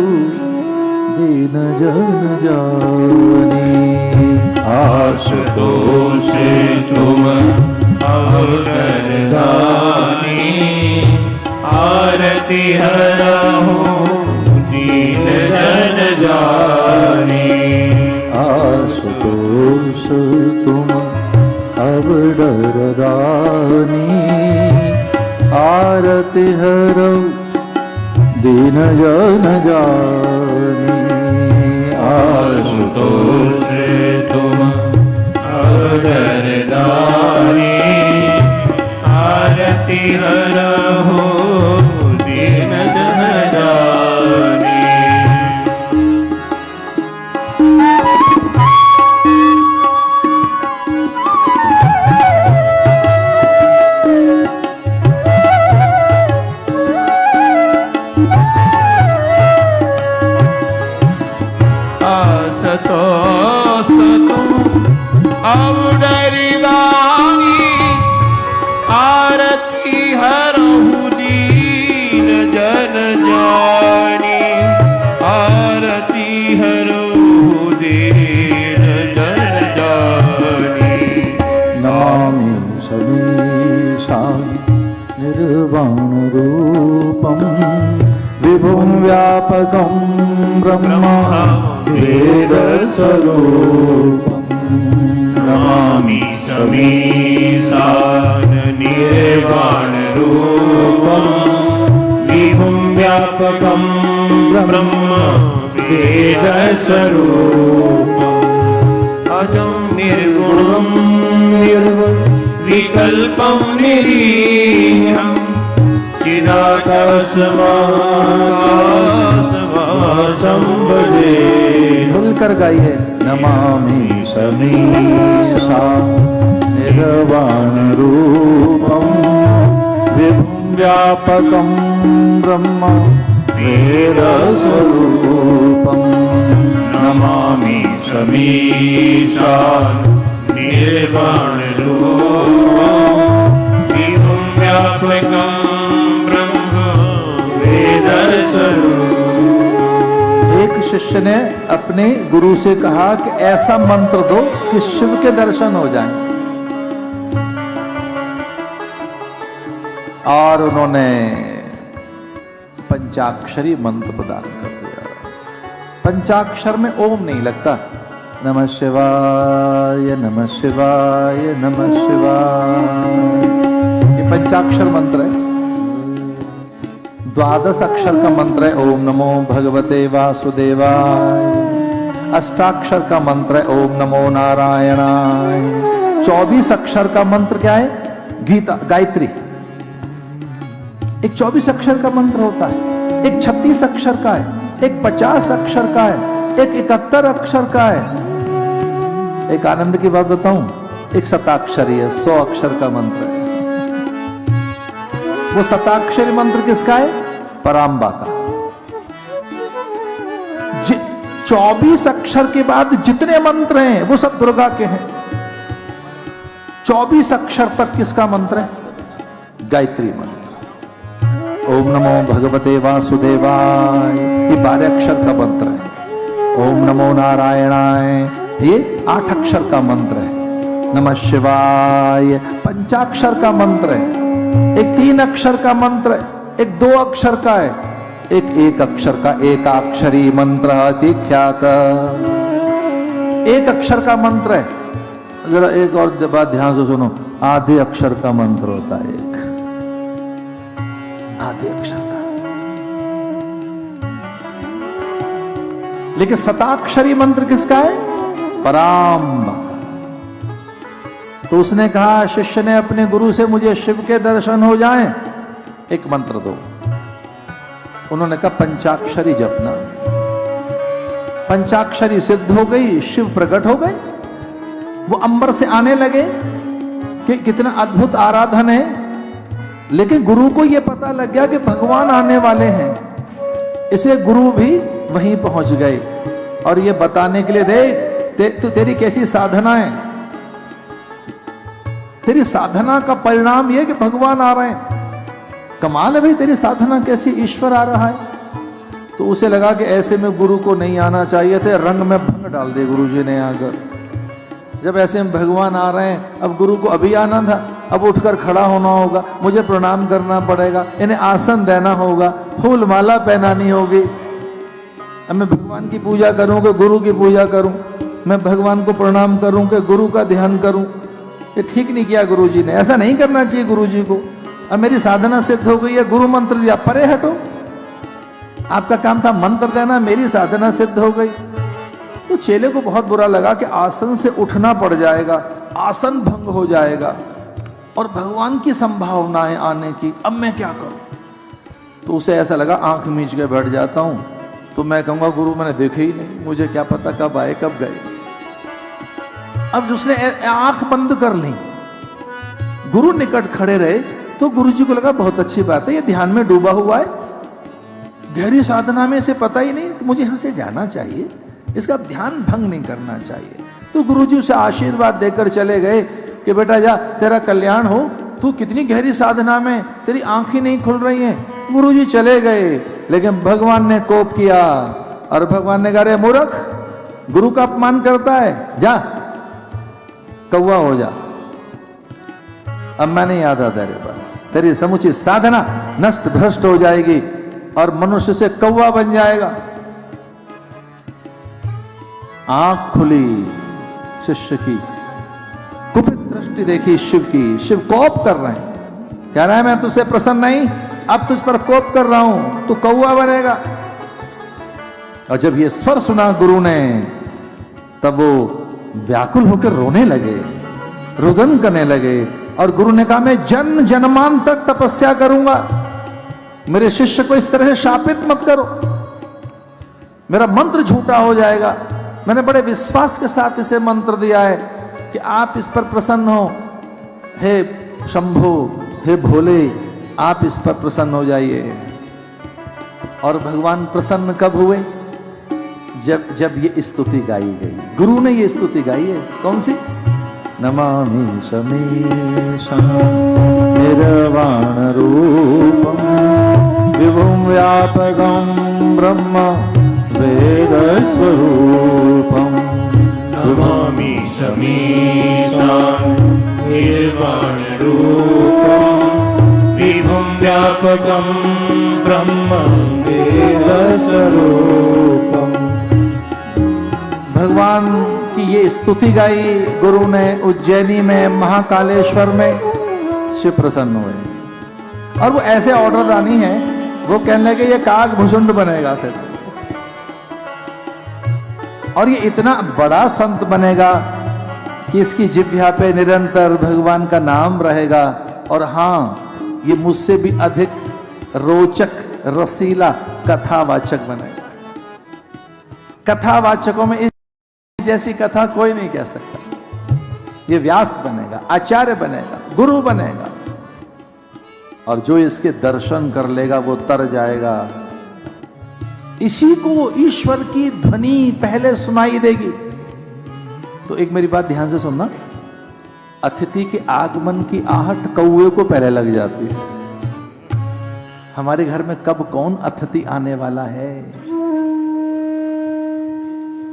दीन जन जानी। आशुतोष तुम अब डरगानी, आरती हरौ दीन जन जानी। आशुतोष तुम अब डरगानी, आरती हरौ दीन जन जानी। आशुतोष तुम अब डरगानी, आरती हरौ दीन जन जानी। आशुतोष तुम अब डरगानी, आरती हरौ दीन जन जानी। आरती हरौ दीन जन जानी। नमामि समीशां निर्वाण रूपं, विभुं व्यापकं ब्रह्म वेद स्वरूपं। नमामि समीशान निर्वाण रूपं, विभुं व्यापकं ब्रह्म वेद स्वरूपम्। अजं निर्गुणं निर्विकल्पं निरीहं, चिदाकाशवासं भजे। मिलकर गाइए। नमामि समीशां निर्वाण रूपं, विभुं व्यापकं ब्रह्म वेद स्वरूपं। नमामि समीशान निर्वाण रूपं, विभुं व्यापकं ब्रह्म वेद स्वरूपम्। एक शिष्य ने अपने गुरु से कहा कि ऐसा मंत्र दो कि शिव के दर्शन हो जाएं। और उन्होंने पंचाक्षरी मंत्र प्रदान कर दिया। पंचाक्षर में ओम नहीं लगता। नमः शिवाय नमः शिवाय नमः शिवाय, ये पंचाक्षर मंत्र है। द्वादश अक्षर का मंत्र है ओम नमो भगवते वासुदेवाय। अष्टाक्षर का मंत्र है ओम नमो नारायणाय। 24 अक्षर का मंत्र क्या है? गीता गायत्री। एक 24 अक्षर का मंत्र होता है, एक 36 अक्षर का है, एक 50 अक्षर का है, एक 71 अक्षर का है। एक आनंद की बात बताऊं, एक शताक्षरी है, 100 अक्षर का मंत्र है। वो शताक्षरी मंत्र किसका है? पराम्बा का। 24 अक्षर के बाद जितने मंत्र हैं वो सब दुर्गा के हैं। 24 अक्षर तक किसका मंत्र है? गायत्री मंत्र। ओम नमो भगवते वासुदेवाय, ये 12 अक्षर का मंत्र है। ओम नमो नारायणाय, ये 8 अक्षर का मंत्र है। नमः शिवाय 5 का मंत्र है। एक 3 अक्षर का मंत्र है, एक 2 अक्षर का है, एक 1 अक्षर का एकाक्षरी मंत्र अति ख्यात। 1 अक्षर का मंत्र है। जरा एक और बात ध्यान से सुनो, आधे अक्षर का मंत्र होता है, एक आधे अक्षर का। लेकिन शताक्षरी मंत्र किसका है? पराम्बा। तो उसने कहा, शिष्य ने अपने गुरु से, मुझे शिव के दर्शन हो जाएं, एक मंत्र दो। उन्होंने कहा पंचाक्षरी जपना। पंचाक्षरी सिद्ध हो गई, शिव प्रकट हो गए। वो अंबर से आने लगे कि कितना अद्भुत आराधन है। लेकिन गुरु को यह पता लग गया कि भगवान आने वाले हैं, इसे गुरु भी वहीं पहुंच गए और ये बताने के लिए, देख तू तेरी कैसी साधना है, तेरी साधना का परिणाम यह कि भगवान आ रहे हैं। कमाल है भाई, तेरी साधना कैसी, ईश्वर आ रहा है। तो उसे लगा कि ऐसे में गुरु को नहीं आना चाहिए थे, रंग में भंग डाल दे गुरु जी ने आकर। जब ऐसे में भगवान आ रहे हैं, अब गुरु को अभी आना था, अब उठकर खड़ा होना होगा, मुझे प्रणाम करना पड़ेगा, इन्हें आसन देना होगा, फूल माला पहनानी होगी। अब मैं भगवान की पूजा करूं कि गुरु की पूजा करूं, मैं भगवान को प्रणाम करूं कि गुरु का ध्यान करूं? ये ठीक नहीं किया गुरु जी ने, ऐसा नहीं करना चाहिए गुरु जी को। अब मेरी साधना सिद्ध हो गई है, गुरु मंत्र दिया, परे हटो। आपका काम था मंत्र देना, मेरी साधना सिद्ध हो गई। तो चेले को बहुत बुरा लगा कि आसन से उठना पड़ जाएगा, आसन भंग हो जाएगा और भगवान की संभावना है आने की, अब मैं क्या करूं? तो उसे ऐसा लगा, आंख मीच के बैठ जाता हूं तो मैं कहूंगा गुरु मैंने देखे ही नहीं, मुझे क्या पता कब आए कब गए। अब उसने आंख बंद कर ली, गुरु निकट खड़े रहे, तो गुरु जी को लगा बहुत अच्छी बात है, ये ध्यान में डूबा हुआ है, गहरी साधना में, इसे पता ही नहीं, तो मुझे यहां से जाना चाहिए, इसका ध्यान भंग नहीं करना चाहिए। तो गुरु जी उसे आशीर्वाद देकर चले गए कि बेटा जा, तेरा कल्याण हो, तू कितनी गहरी साधना में, तेरी आंखें नहीं खुल रही हैं। गुरु जी चले गए, लेकिन भगवान ने कोप किया और भगवान ने कहा, रे मूर्ख, गुरु का अपमान करता है, जा कौवा हो जा, अब मैं नहीं आता तेरे पास, तेरी समुचित साधना नष्ट भ्रष्ट हो जाएगी और मनुष्य से कौवा बन जाएगा। आंख खुली शिष्य की, कुपित दृष्टि देखी शिव की, शिव कोप कर रहे हैं, कह रहा है मैं तुझसे प्रसन्न नहीं, अब तुझ पर कोप कर रहा हूं, तू कौवा बनेगा। और जब ये स्वर सुना गुरु ने, तब वो व्याकुल होकर रोने लगे, रुदन करने लगे और गुरु ने कहा, मैं जन्म जन्मान तक तपस्या करूंगा, मेरे शिष्य को इस तरह से शापित मत करो, मेरा मंत्र झूठा हो जाएगा। मैंने बड़े विश्वास के साथ इसे मंत्र दिया है कि आप इस पर प्रसन्न हो, हे शंभो, हे भोले, आप इस पर प्रसन्न हो जाइए। और भगवान प्रसन्न कब हुए? जब ये स्तुति गाई गई, गुरु ने ये स्तुति गाई है, कौन सी? नमामि शमीशं निर्वाण रूपं विभुं व्यापकं ब्रह्म वेद स्वरूपं। नमामि शमीशां निर्वाण रूपं विभुं व्यापकं ब्रह्म वेद स्वरूपं। भगवान की ये स्तुति गाई गुरु ने उज्जैनी में, महाकालेश्वर में, शिव प्रसन्न हुए। और वो ऐसे ऑर्डर रानी है, वो कहने लगे ये काग भुसुंड बनेगा फिर, और ये इतना बड़ा संत बनेगा कि इसकी जिह्वा पे निरंतर भगवान का नाम रहेगा। और हाँ, ये मुझसे भी अधिक रोचक, रसीला कथावाचक बनेगा। कथावाचकों में इस जैसी कथा कोई नहीं कह सकता। ये व्यास बनेगा, आचार्य बनेगा, गुरु बनेगा, और जो इसके दर्शन कर लेगा वो तर जाएगा। इसी को ईश्वर की ध्वनि पहले सुनाई देगी। तो एक मेरी बात ध्यान से सुनना, अतिथि के आगमन की आहट कौवे को पहले लग जाती है। हमारे घर में कब कौन अतिथि आने वाला है।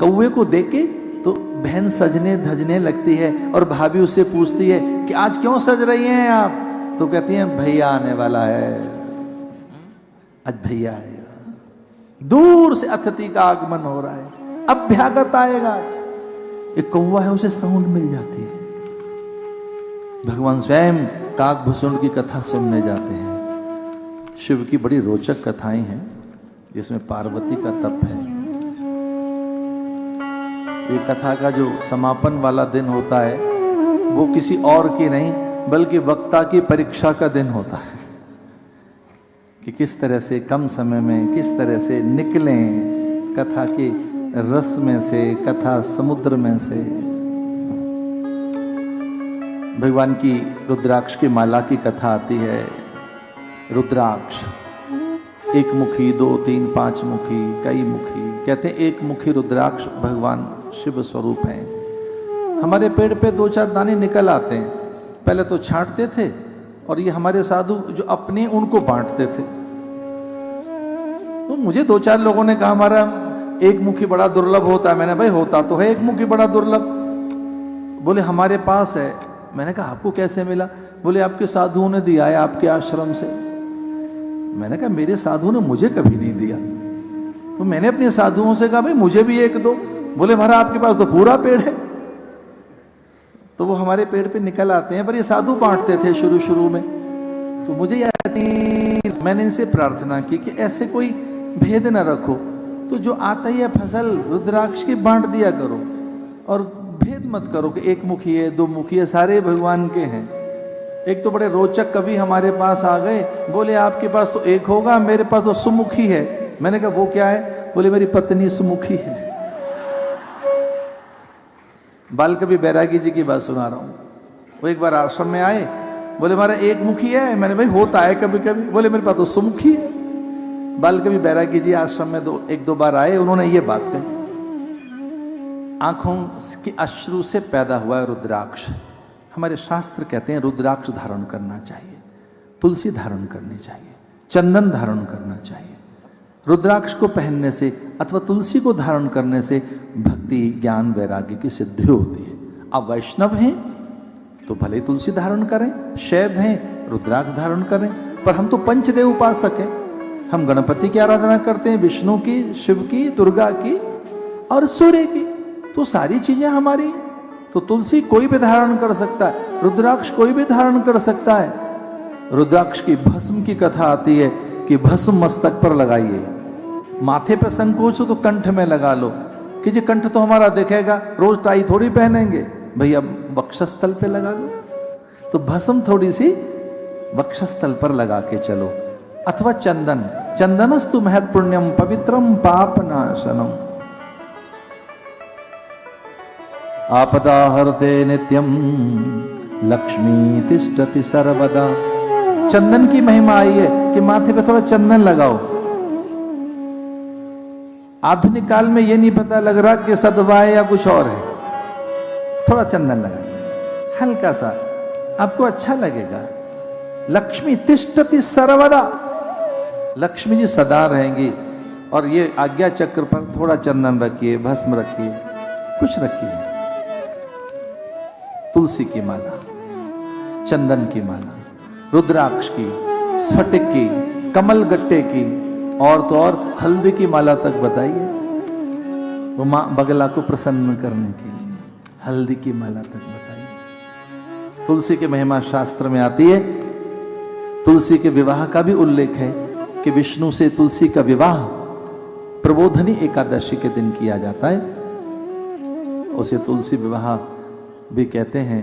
कौवे को देख के तो बहन सजने धजने लगती है और भाभी उससे पूछती है कि आज क्यों सज रही हैं आप? तो कहती हैं भैया आने वाला है, आज भैया आएगा। दूर से अतिथि का आगमन हो रहा है, अभ्यागत आएगा आज। एक कौवा है, उसे साउंड मिल जाती है। भगवान स्वयं काकभूषण की कथा सुनने जाते हैं। शिव की बड़ी रोचक कथाएं हैं जिसमें पार्वती का तप है। ये कथा का जो समापन वाला दिन होता है वो किसी और की नहीं बल्कि वक्ता की परीक्षा का दिन होता है कि किस तरह से कम समय में किस तरह से निकलें कथा के रस में से, कथा समुद्र में से। भगवान की रुद्राक्ष की माला की कथा आती है। रुद्राक्ष एक मुखी, 2, 3, 5 मुखी, कई मुखी। कहते हैं एक मुखी रुद्राक्ष भगवान शिव स्वरूप हैं। हमारे पेड़ पे 2-4 दाने निकल आते हैं। पहले तो छांटते थे और ये हमारे साधु जो अपने उनको बांटते थे। तो मुझे 2-4 लोगों ने कहा हमारा एक मुखी बड़ा दुर्लभ होता है। मैंने भाई होता तो है एक मुखी बड़ा दुर्लभ। बोले हमारे पास है। मैंने कहा आपको कैसे मिला? बोले आपके साधुओं ने दिया है आपके आश्रम से। मैंने कहा मेरे साधुओं ने मुझे कभी नहीं दिया। तो मैंने अपने साधुओं से कहा भाई मुझे भी एक दो। बोले महाराज आपके पास तो पूरा पेड़ है। तो वो हमारे पेड़ पे निकल आते हैं, पर ये साधु बांटते थे शुरू में। तो मुझे याद मैंने इनसे प्रार्थना की कि ऐसे कोई भेद न रखो, तो जो आता ही है फसल रुद्राक्ष की बांट दिया करो और भेद मत करो कि एक मुखी है 2 मुखी है, सारे भगवान के हैं। एक तो बड़े रोचक कवि हमारे पास आ गए, बोले आपके पास तो एक होगा, मेरे पास तो सुमुखी है। मैंने कहा वो क्या है? बोले मेरी पत्नी सुमुखी है। बाल कवि बैरागी जी की बात सुना रहा हूँ। वो एक बार आश्रम में आए, बोले हमारा एक मुखी है। मैंने भाई होता है कभी कभी। बोले मेरे पास तो सुमुखी है। बाल कवि बैरागी जी आश्रम में 1-2 बार आए, उन्होंने ये बात कही। आंखों के अश्रु से पैदा हुआ है रुद्राक्ष। हमारे शास्त्र कहते हैं रुद्राक्ष धारण करना चाहिए, तुलसी धारण करनी चाहिए, चंदन धारण करना चाहिए। रुद्राक्ष को पहनने से अथवा तुलसी को धारण करने से भक्ति ज्ञान वैराग्य की सिद्धि होती है। आप वैष्णव हैं तो भले तुलसी धारण करें, शैव हैं रुद्राक्ष धारण करें, पर हम तो पंचदेव उपासक हैं। हम गणपति की आराधना करते हैं, विष्णु की, शिव की, दुर्गा की और सूर्य की। तो सारी चीजें हमारी। तो तुलसी कोई भी धारण कर सकता है, रुद्राक्ष कोई भी धारण कर सकता है। रुद्राक्ष की भस्म की कथा आती है कि भस्म मस्तक पर लगाइए, माथे पर संकोच हो तो कंठ में लगा लो कि जी कंठ तो हमारा दिखेगा, रोज टाई थोड़ी पहनेंगे भैया, वक्षस्थल पे लगा लो। तो भस्म थोड़ी सी वक्षस्थल पर लगा के चलो। अथवा चंदन, चंदनस्तु महत् पुण्यम पवित्रम पाप नाशनम आपदा हरते नित्यम लक्ष्मी तिष्ठति सर्वदा। चंदन की महिमा आई है कि माथे पे थोड़ा चंदन लगाओ। आधुनिक काल में ये नहीं पता लग रहा कि सदवा है या कुछ और है। थोड़ा चंदन लगाइए हल्का सा, आपको अच्छा लगेगा। लक्ष्मी तिष्ठति सर्वदा, लक्ष्मी जी सदा रहेंगी। और ये आज्ञा चक्र पर थोड़ा चंदन रखिए, भस्म रखिए, कुछ रखिए। तुलसी की माला, चंदन की माला, रुद्राक्ष की, स्फटिक की, कमल गट्टे की, और तो और हल्दी की माला तक बताइए। वो माँ बगला को प्रसन्न करने के लिए हल्दी की माला तक बताइए। तुलसी की महिमा शास्त्र में आती है। तुलसी के विवाह का भी उल्लेख है कि विष्णु से तुलसी का विवाह प्रबोधनी एकादशी के दिन किया जाता है। उसे तुलसी विवाह भी कहते हैं।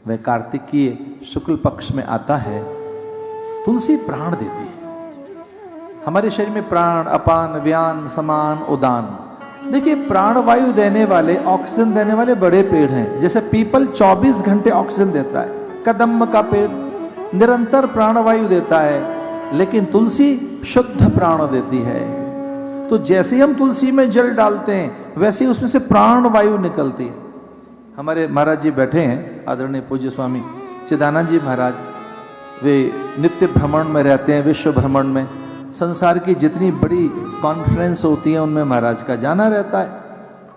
वह कार्तिकीय शुक्ल पक्ष में आता है। तुलसी प्राण देती है। हमारे शरीर में प्राण, अपान, व्यान, समान, उदान। देखिए प्राण वायु देने वाले, ऑक्सीजन देने वाले बड़े पेड़ हैं। जैसे पीपल 24 घंटे ऑक्सीजन देता है, कदम्ब का पेड़ निरंतर प्राणवायु देता है, लेकिन तुलसी शुद्ध प्राण देती है। तो जैसे हम तुलसी में जल डालते हैं वैसे ही उसमें से प्राण वायु निकलती है। हमारे महाराज जी बैठे हैं, आदरणीय पूज्य स्वामी चिदानंद जी महाराज। वे नित्य भ्रमण में रहते हैं, विश्व भ्रमण में। संसार की जितनी बड़ी कॉन्फ्रेंस होती है उनमें महाराज का जाना रहता है।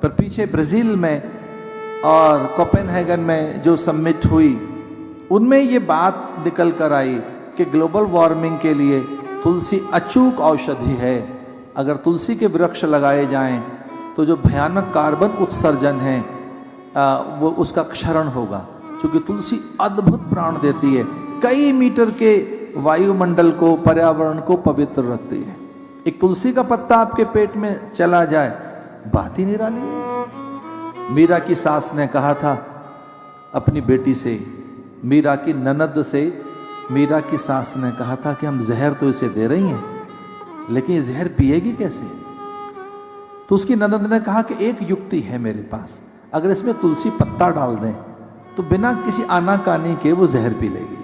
पर पीछे ब्राज़ील में और कोपेनहेगन में जो समिट हुई, उनमें ये बात निकल कर आई कि ग्लोबल वार्मिंग के लिए तुलसी अचूक औषधि है। अगर तुलसी के वृक्ष लगाए जाएं तो जो भयानक कार्बन उत्सर्जन है वो उसका क्षरण होगा, क्योंकि तुलसी अद्भुत प्राण देती है। कई मीटर के वायुमंडल को, पर्यावरण को पवित्र रखती है। एक तुलसी का पत्ता आपके पेट में चला जाए, बात ही निराली है। मीरा की सास ने कहा था अपनी बेटी से, मीरा की ननद से, मीरा की सास ने कहा था कि हम जहर तो इसे दे रही हैं, लेकिन ये जहर पिएगी कैसे? तो उसकी ननद ने कहा कि एक युक्ति है मेरे पास, अगर इसमें तुलसी पत्ता डाल दें तो बिना किसी आनाकानी के वो जहर पी लेगी।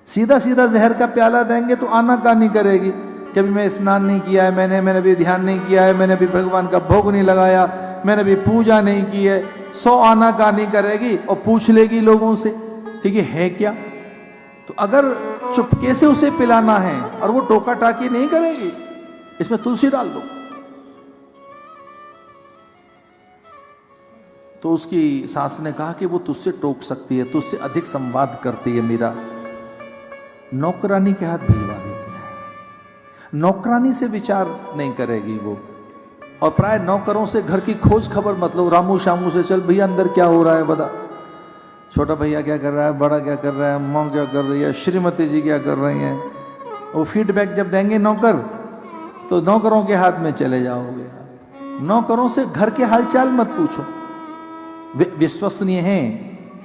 सीधा सीधा जहर का प्याला देंगे तो आनाकानी करेगी, कभी मैं स्नान नहीं किया है, मैंने भी ध्यान नहीं किया है, मैंने भी भगवान का भोग नहीं लगाया, मैंने भी पूजा नहीं की है, 100 आनाकानी करेगी और पूछ लेगी लोगों से कि ये है क्या। तो अगर चुपके से उसे पिलाना है और वो टोका टाकी नहीं करेगी, इसमें तुलसी डाल दो। तो उसकी सास ने कहा कि वो तुझसे टोक सकती है, तुझसे अधिक संवाद करती है मीरा, नौकरानी के हाथ भिजवा देती है। नौकरानी से विचार नहीं करेगी वो, और प्राय नौकरों से घर की खोज खबर मतलब रामू शामू से, चल भैया अंदर क्या हो रहा है बता, छोटा भैया क्या कर रहा है, बड़ा क्या कर रहा है, माँ क्या कर रही है, श्रीमती जी क्या कर रही हैं। वो फीडबैक जब देंगे नौकर, तो नौकरों के हाथ में चले जाओगे। नौकरों से घर के हालचाल मत पूछो, वे विश्वसनीय हैं,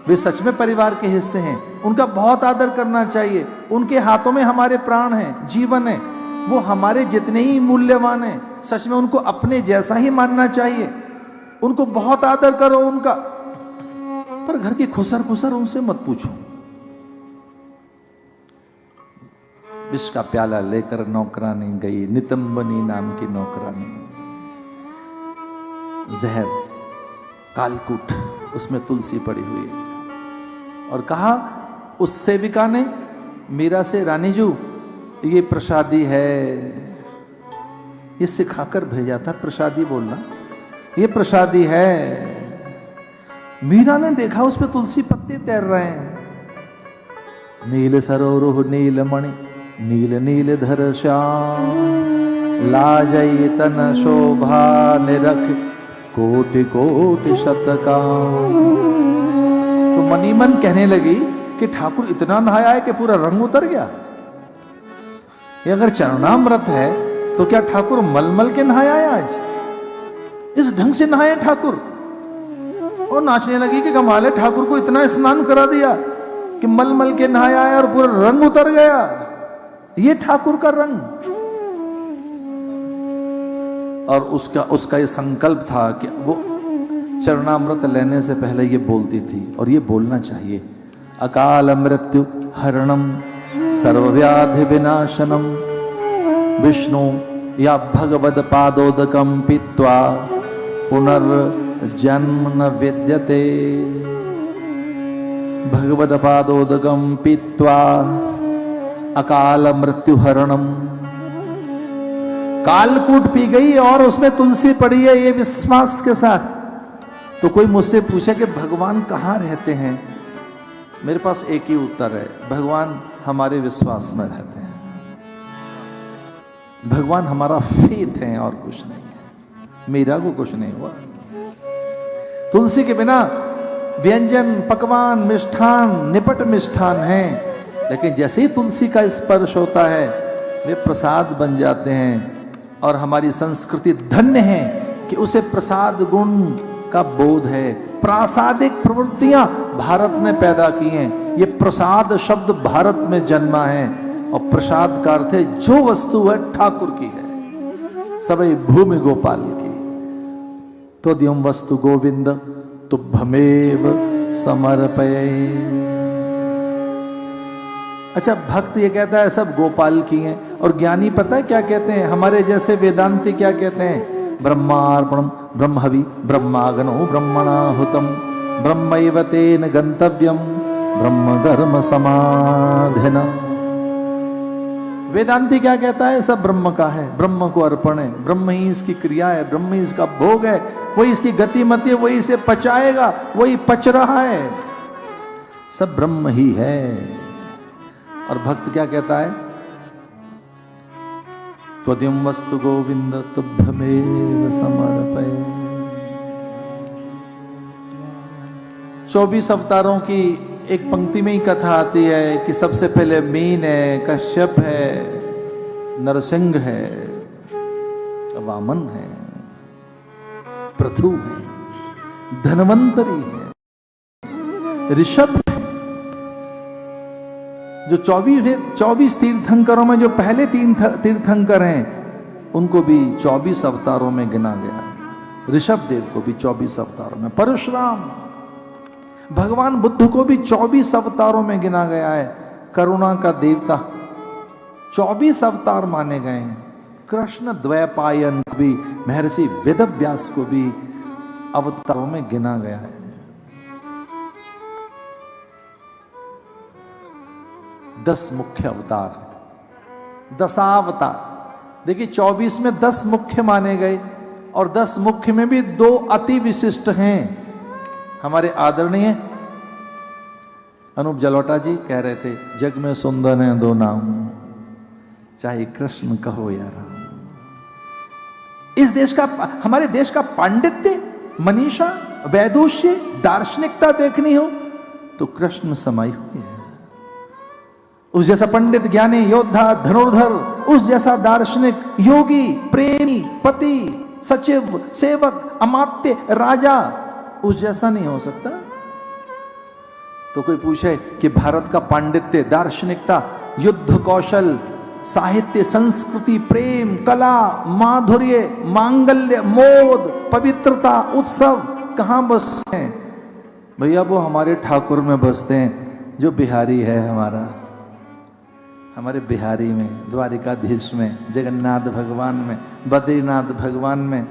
वे सच में परिवार के हिस्से हैं, उनका बहुत आदर करना चाहिए। उनके हाथों में हमारे प्राण हैं, जीवन है, वो हमारे जितने ही मूल्यवान हैं। सच में उनको अपने जैसा ही मानना चाहिए, उनको बहुत आदर करो उनका, पर घर की खुसर खुसर उनसे मत पूछो। विष का प्याला लेकर नौकरानी गई, नितंबनी नाम की नौकरानी, जहर कालकूट, उसमें तुलसी पड़ी हुई है। और कहा उस सेविका ने मीरा से, रानी जू ये प्रसादी है, ये सिखाकर भेजा था प्रसादी बोलना, ये प्रसादी है। मीरा ने देखा उस पे तुलसी पत्ते तैर रहे हैं। नील सरोरुह नील मणि नील नील धर श्याम, लाजई तन शोभा निरख कोटि कोटि शतकाम। तो मनी मन कहने लगी कि ठाकुर इतना नहाया है कि पूरा रंग उतर गया। ये अगर चरणामृत है तो क्या ठाकुर मलमल के नहाया है आज? इस ढंग से नहाए ठाकुर। और नाचने लगी कि कमाल है, ठाकुर को इतना स्नान करा दिया कि मलमल के नहाया है और पूरा रंग उतर गया। ये ठाकुर का रंग। और उसका ये संकल्प था कि वो चरणामृत लेने से पहले ये बोलती थी, और ये बोलना चाहिए, अकाल मृत्यु हरणम सर्वव्याधि विनाशनम विष्णु या भगवद पादोदकम पीत्वा पुनर्जन्म न विद्यते। भगवद पादोदकम पीत्वा अकाल मृत्यु हरणम। कालकूट पी गई और उसमें तुलसी पड़ी है, ये विश्वास के साथ। तो कोई मुझसे पूछे कि भगवान कहाँ रहते हैं, मेरे पास एक ही उत्तर है, भगवान हमारे विश्वास में रहते हैं। भगवान हमारा फेथ है और कुछ नहीं है। मीरा को कुछ नहीं हुआ। तुलसी के बिना व्यंजन, पकवान, मिष्ठान, निपट मिष्ठान हैं, लेकिन जैसे ही तुलसी का स्पर्श होता है वे प्रसाद बन जाते हैं। और हमारी संस्कृति धन्य है कि उसे प्रसाद गुण का बोध है। प्रासादिक प्रवृत्तियां भारत ने पैदा की हैं। ये प्रसाद शब्द भारत में जन्मा है, और प्रसाद का अर्थ है जो वस्तु है ठाकुर की है, सबै भूमि गोपाल की। तो द्यम वस्तु गोविंद तुभ्यमेव समर्पये। अच्छा, भक्त ये कहता है सब गोपाल की हैं, और ज्ञानी पता है क्या कहते हैं? हमारे जैसे वेदांती क्या कहते हैं? ब्रह्मार्पणम ब्रह्मवि ब्रह्मागनो ब्रह्मणाहुतम ब्रह्मैव तेन गंतव्यम ब्रह्म कर्म समाधिना। वेदांती क्या कहता है? सब ब्रह्म का है, ब्रह्म को अर्पण है, ब्रह्म ही इसकी क्रिया है, ब्रह्म ही इसका भोग है, वही इसकी गतिमति है, वही इसे पचाएगा, वही पच रहा है, सब ब्रह्म ही है। और भक्त क्या कहता है? त्वद्यं वस्तु गोविंद तुभ्यमेव समर्पये। 24 अवतारों की एक पंक्ति में ही कथा आती है कि सबसे पहले मीन है, कश्यप है, नरसिंह है, वामन है, पृथु है, धन्वंतरी है, ऋषभ है। जो 24 तीर्थंकरों में जो पहले 3 तीर्थंकर हैं उनको भी 24 अवतारों में गिना गया है। ऋषभ देव को भी 24 अवतारों में, परशुराम, भगवान बुद्ध को भी 24 अवतारों में गिना गया है। करुणा का देवता 24 अवतार माने गए हैं। कृष्ण द्वैपायन को भी, महर्षि वेदव्यास को भी अवतारों में गिना गया है। 10 मुख्य अवतार, 10 देखिए 24 में 10 मुख्य माने गए और 10 मुख्य में भी 2 अति विशिष्ट हैं। हमारे आदरणीय अनूप जलोटा जी कह रहे थे, जग में सुंदर हैं 2 नाम, चाहे कृष्ण कहो या राम। इस देश का, हमारे देश का पांडित्य, मनीषा, वैदुष्य, दार्शनिकता देखनी हो तो कृष्ण समाई हुई है। उस जैसा पंडित, ज्ञानी, योद्धा, धनुर्धर, उस जैसा दार्शनिक, योगी, प्रेमी, पति, सचिव, सेवक, अमात्य, राजा, उस जैसा नहीं हो सकता। तो कोई पूछे कि भारत का पांडित्य, दार्शनिकता, युद्ध कौशल, साहित्य, संस्कृति, प्रेम, कला, माधुर्य, मांगल्य, मोद, पवित्रता, उत्सव कहां बसते हैं? भैया वो हमारे ठाकुर में बसते हैं, जो बिहारी है हमारे बिहारी में, द्वारिकाधीश में, जगन्नाथ भगवान में, बद्रीनाथ भगवान में।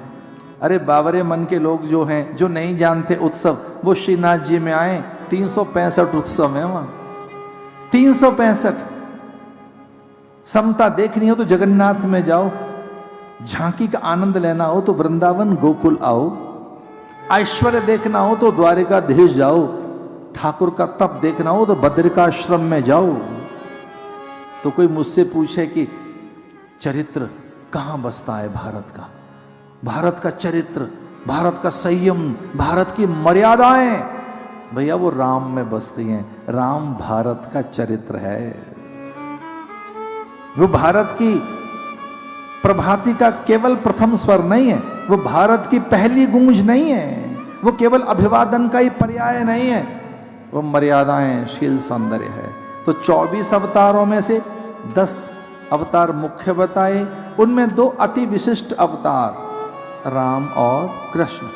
अरे बाबरे मन के लोग जो हैं, जो नहीं जानते उत्सव, वो श्रीनाथ जी में आए। 365 उत्सव है वहां, 365। समता देखनी हो तो जगन्नाथ में जाओ, झांकी का आनंद लेना हो तो वृंदावन गोकुल आओ, ऐश्वर्य देखना हो तो द्वारिकाधीश जाओ, ठाकुर का तप देखना हो तो बद्रिकाश्रम में जाओ। तो कोई मुझसे पूछे कि चरित्र कहां बसता है भारत का, भारत का चरित्र, भारत का संयम, भारत की मर्यादाएं, भैया वो राम में बसती हैं। राम भारत का चरित्र है। वो भारत की प्रभाती का केवल प्रथम स्वर नहीं है, वो भारत की पहली गूंज नहीं है, वो केवल अभिवादन का ही पर्याय नहीं है, वो मर्यादाएं, शील, सौंदर्य है। तो 24 अवतारों में से 10 अवतार मुख्य बताए, उनमें 2 अति विशिष्ट अवतार, राम और कृष्ण।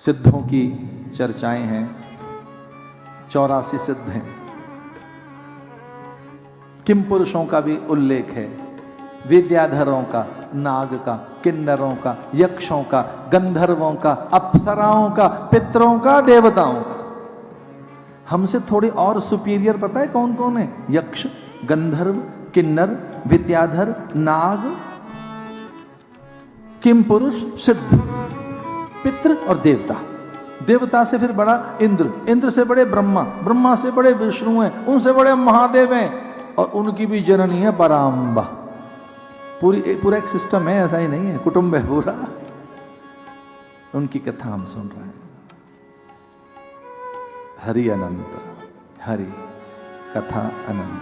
सिद्धों की चर्चाएं हैं, 84 सिद्ध हैं। किम पुरुषों का भी उल्लेख है, विद्याधरों का, नाग का, किन्नरों का, यक्षों का, गंधर्वों का, अप्सराओं का, पितरों का, देवताओं का। हमसे थोड़ी और सुपीरियर पता है कौन कौन है? यक्ष, गंधर्व, किन्नर, विद्याधर, नाग, किम पुरुष, सिद्ध, पितृ और देवता। देवता से फिर बड़ा इंद्र, इंद्र से बड़े ब्रह्मा, ब्रह्मा से बड़े विष्णु हैं, उनसे बड़े महादेव हैं, और उनकी भी जननी है पराम्बा। पूरा एक सिस्टम है, ऐसा ही नहीं है, कुटुंब है पूरा। उनकी कथा हम सुन रहे हैं। हरि अनंत, हरि कथा अनंत।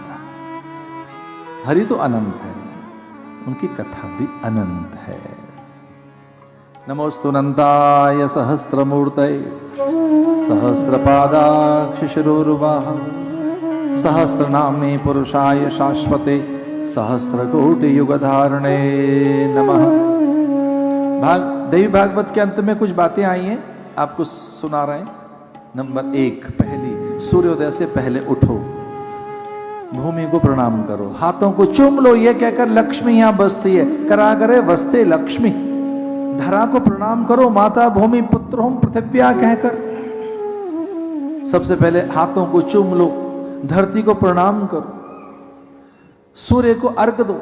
हरि तो अनंत है, उनकी कथा भी अनंत है। नमोस्तुनंताय सहस्त्रमूर्तये सहस्रपादाक्षिशिरोरुबाह सहस्रनाम्ने पुरुषाय शाश्वते सहस्रकोटि युगधारणे नमः। देवी भागवत के अंत में कुछ बातें आई हैं, आपको सुना रहे हैं। नंबर 1, पहली, सूर्योदय से पहले उठो, भूमि को प्रणाम करो, हाथों को चूम लो, ये कहकर लक्ष्मी यहां बसती है। करा करे वस्ते लक्ष्मी, धरा को प्रणाम करो, माता भूमि पुत्र होम पृथ्व्या कहकर। सबसे पहले हाथों को चूम लो, धरती को प्रणाम करो, सूर्य को अर्घ दो,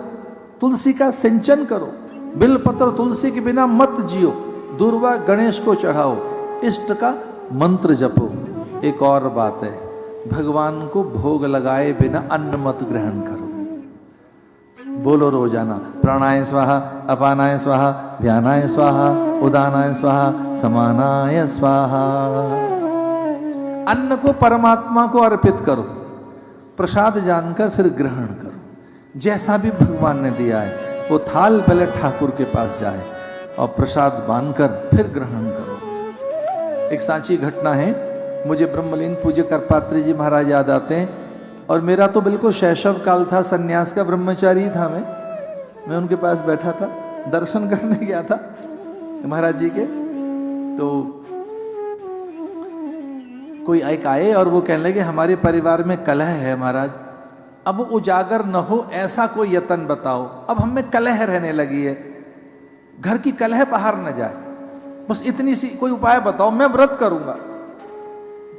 तुलसी का सिंचन करो, बिलपत्र तुलसी के बिना मत जियो, दूर्वा गणेश को चढ़ाओ, इष्ट का मंत्र जपो। एक और बात है, भगवान को भोग लगाए बिना अन्न मत ग्रहण करो। बोलो रोजाना, प्राणाय स्वाहा, अपानाय स्वाहा, व्यानाय स्वाहा, उदानाय स्वाहा, समानाय स्वाहा। अन्न को परमात्मा को अर्पित करो, प्रसाद जानकर फिर ग्रहण करो। जैसा भी भगवान ने दिया है वो थाल पहले ठाकुर के पास जाए और प्रसाद बांधकर फिर ग्रहण करो। एक सांची घटना है, मुझे ब्रह्मलीन पूज्य करपात्री जी महाराज याद आते हैं, और मेरा तो बिल्कुल शैशव काल था, सन्यास का ब्रह्मचारी था मैं उनके पास बैठा था, दर्शन करने गया था महाराज जी के। तो कोई एक आए और वो कहने लगे हमारे परिवार में कलह है महाराज, अब उजागर न हो ऐसा कोई यतन बताओ। अब हम में कलह रहने लगी है, घर की कलह बाहर न जाए, बस इतनी सी कोई उपाय बताओ, मैं व्रत करूंगा।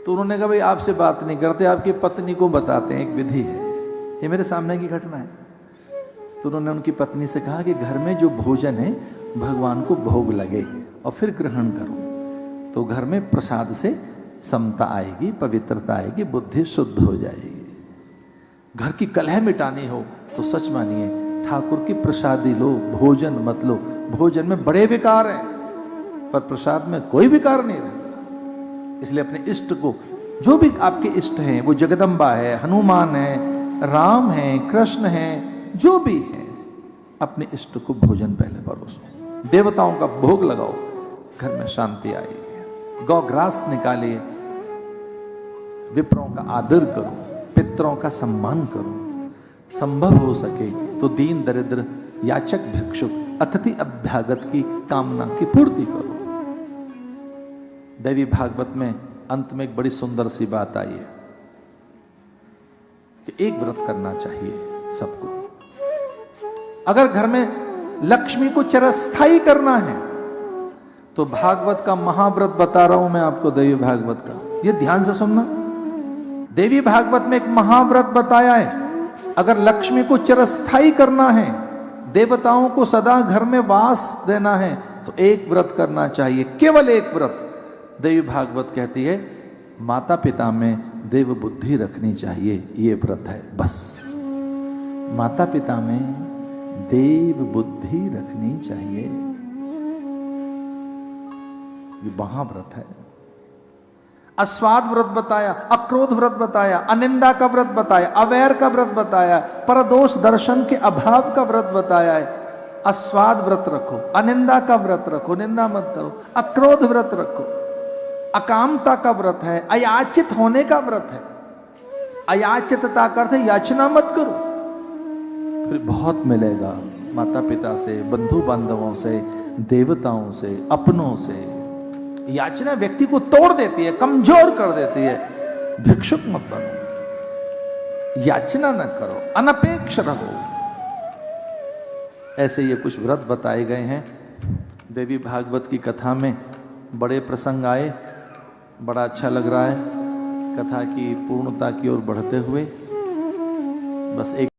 तो उन्होंने कहा भाई आपसे बात नहीं करते, आपकी पत्नी को बताते हैं, एक विधि है, ये मेरे सामने की घटना है। तो उन्होंने उनकी पत्नी से कहा कि घर में जो भोजन है भगवान को भोग लगे और फिर ग्रहण करो, तो घर में प्रसाद से समता आएगी, पवित्रता आएगी, बुद्धि शुद्ध हो जाएगी। घर की कलह मिटानी हो तो सच मानिए ठाकुर की प्रसादी लो, भोजन मत लो। भोजन में बड़े विकार हैं पर प्रसाद में कोई विकार नहीं रहता। इसलिए अपने इष्ट को, जो भी आपके इष्ट हैं, वो जगदम्बा है, हनुमान है, राम है, कृष्ण है, जो भी है, अपने इष्ट को भोजन पहले परोसो, देवताओं का भोग लगाओ, घर में शांति आएगी। गौग्रास निकालिए, विप्रों का आदर करो, पितरों का सम्मान करो, संभव हो सके तो दीन दरिद्र याचक भिक्षुक अतिथि अभ्यागत की कामना की पूर्ति करो। देवी भागवत में अंत में एक बड़ी सुंदर सी बात आई है कि एक व्रत करना चाहिए सबको। अगर घर में लक्ष्मी को चिरस्थायी करना है तो भागवत का महाव्रत बता रहा हूं मैं आपको, देवी भागवत का, ये ध्यान से सुनना। देवी भागवत में एक महाव्रत बताया है, अगर लक्ष्मी को चिरस्थायी करना है, देवताओं को सदा घर में वास देना है, तो एक व्रत करना चाहिए, केवल एक व्रत। देवी भागवत कहती है माता पिता में देव बुद्धि रखनी चाहिए, ये व्रत है बस। माता पिता में देव बुद्धि रखनी चाहिए, ये महाव्रत है। अस्वाद व्रत बताया, अक्रोध व्रत बताया, अनिंदा का व्रत बताया, अवैर का व्रत बताया, परदोष दर्शन के अभाव का व्रत बताया है। अस्वाद व्रत रखो, अनिंदा का व्रत रखो, निंदा मत करो, अक्रोध व्रत रखो, अकामता का व्रत है, अयाचित होने का व्रत है। अयाचितता का अर्थ है याचना मत करो, फिर बहुत मिलेगा माता पिता से, बंधु बांधवों से, देवताओं से, अपनों से। याचना व्यक्ति को तोड़ देती है, कमजोर कर देती है। भिक्षुक मत बनो, याचना न करो, अनपेक्ष रहो। ऐसे ये कुछ व्रत बताए गए हैं देवी भागवत की कथा में। बड़े प्रसंग आए, बड़ा अच्छा लग रहा है कथा की पूर्णता की ओर बढ़ते हुए। बस एक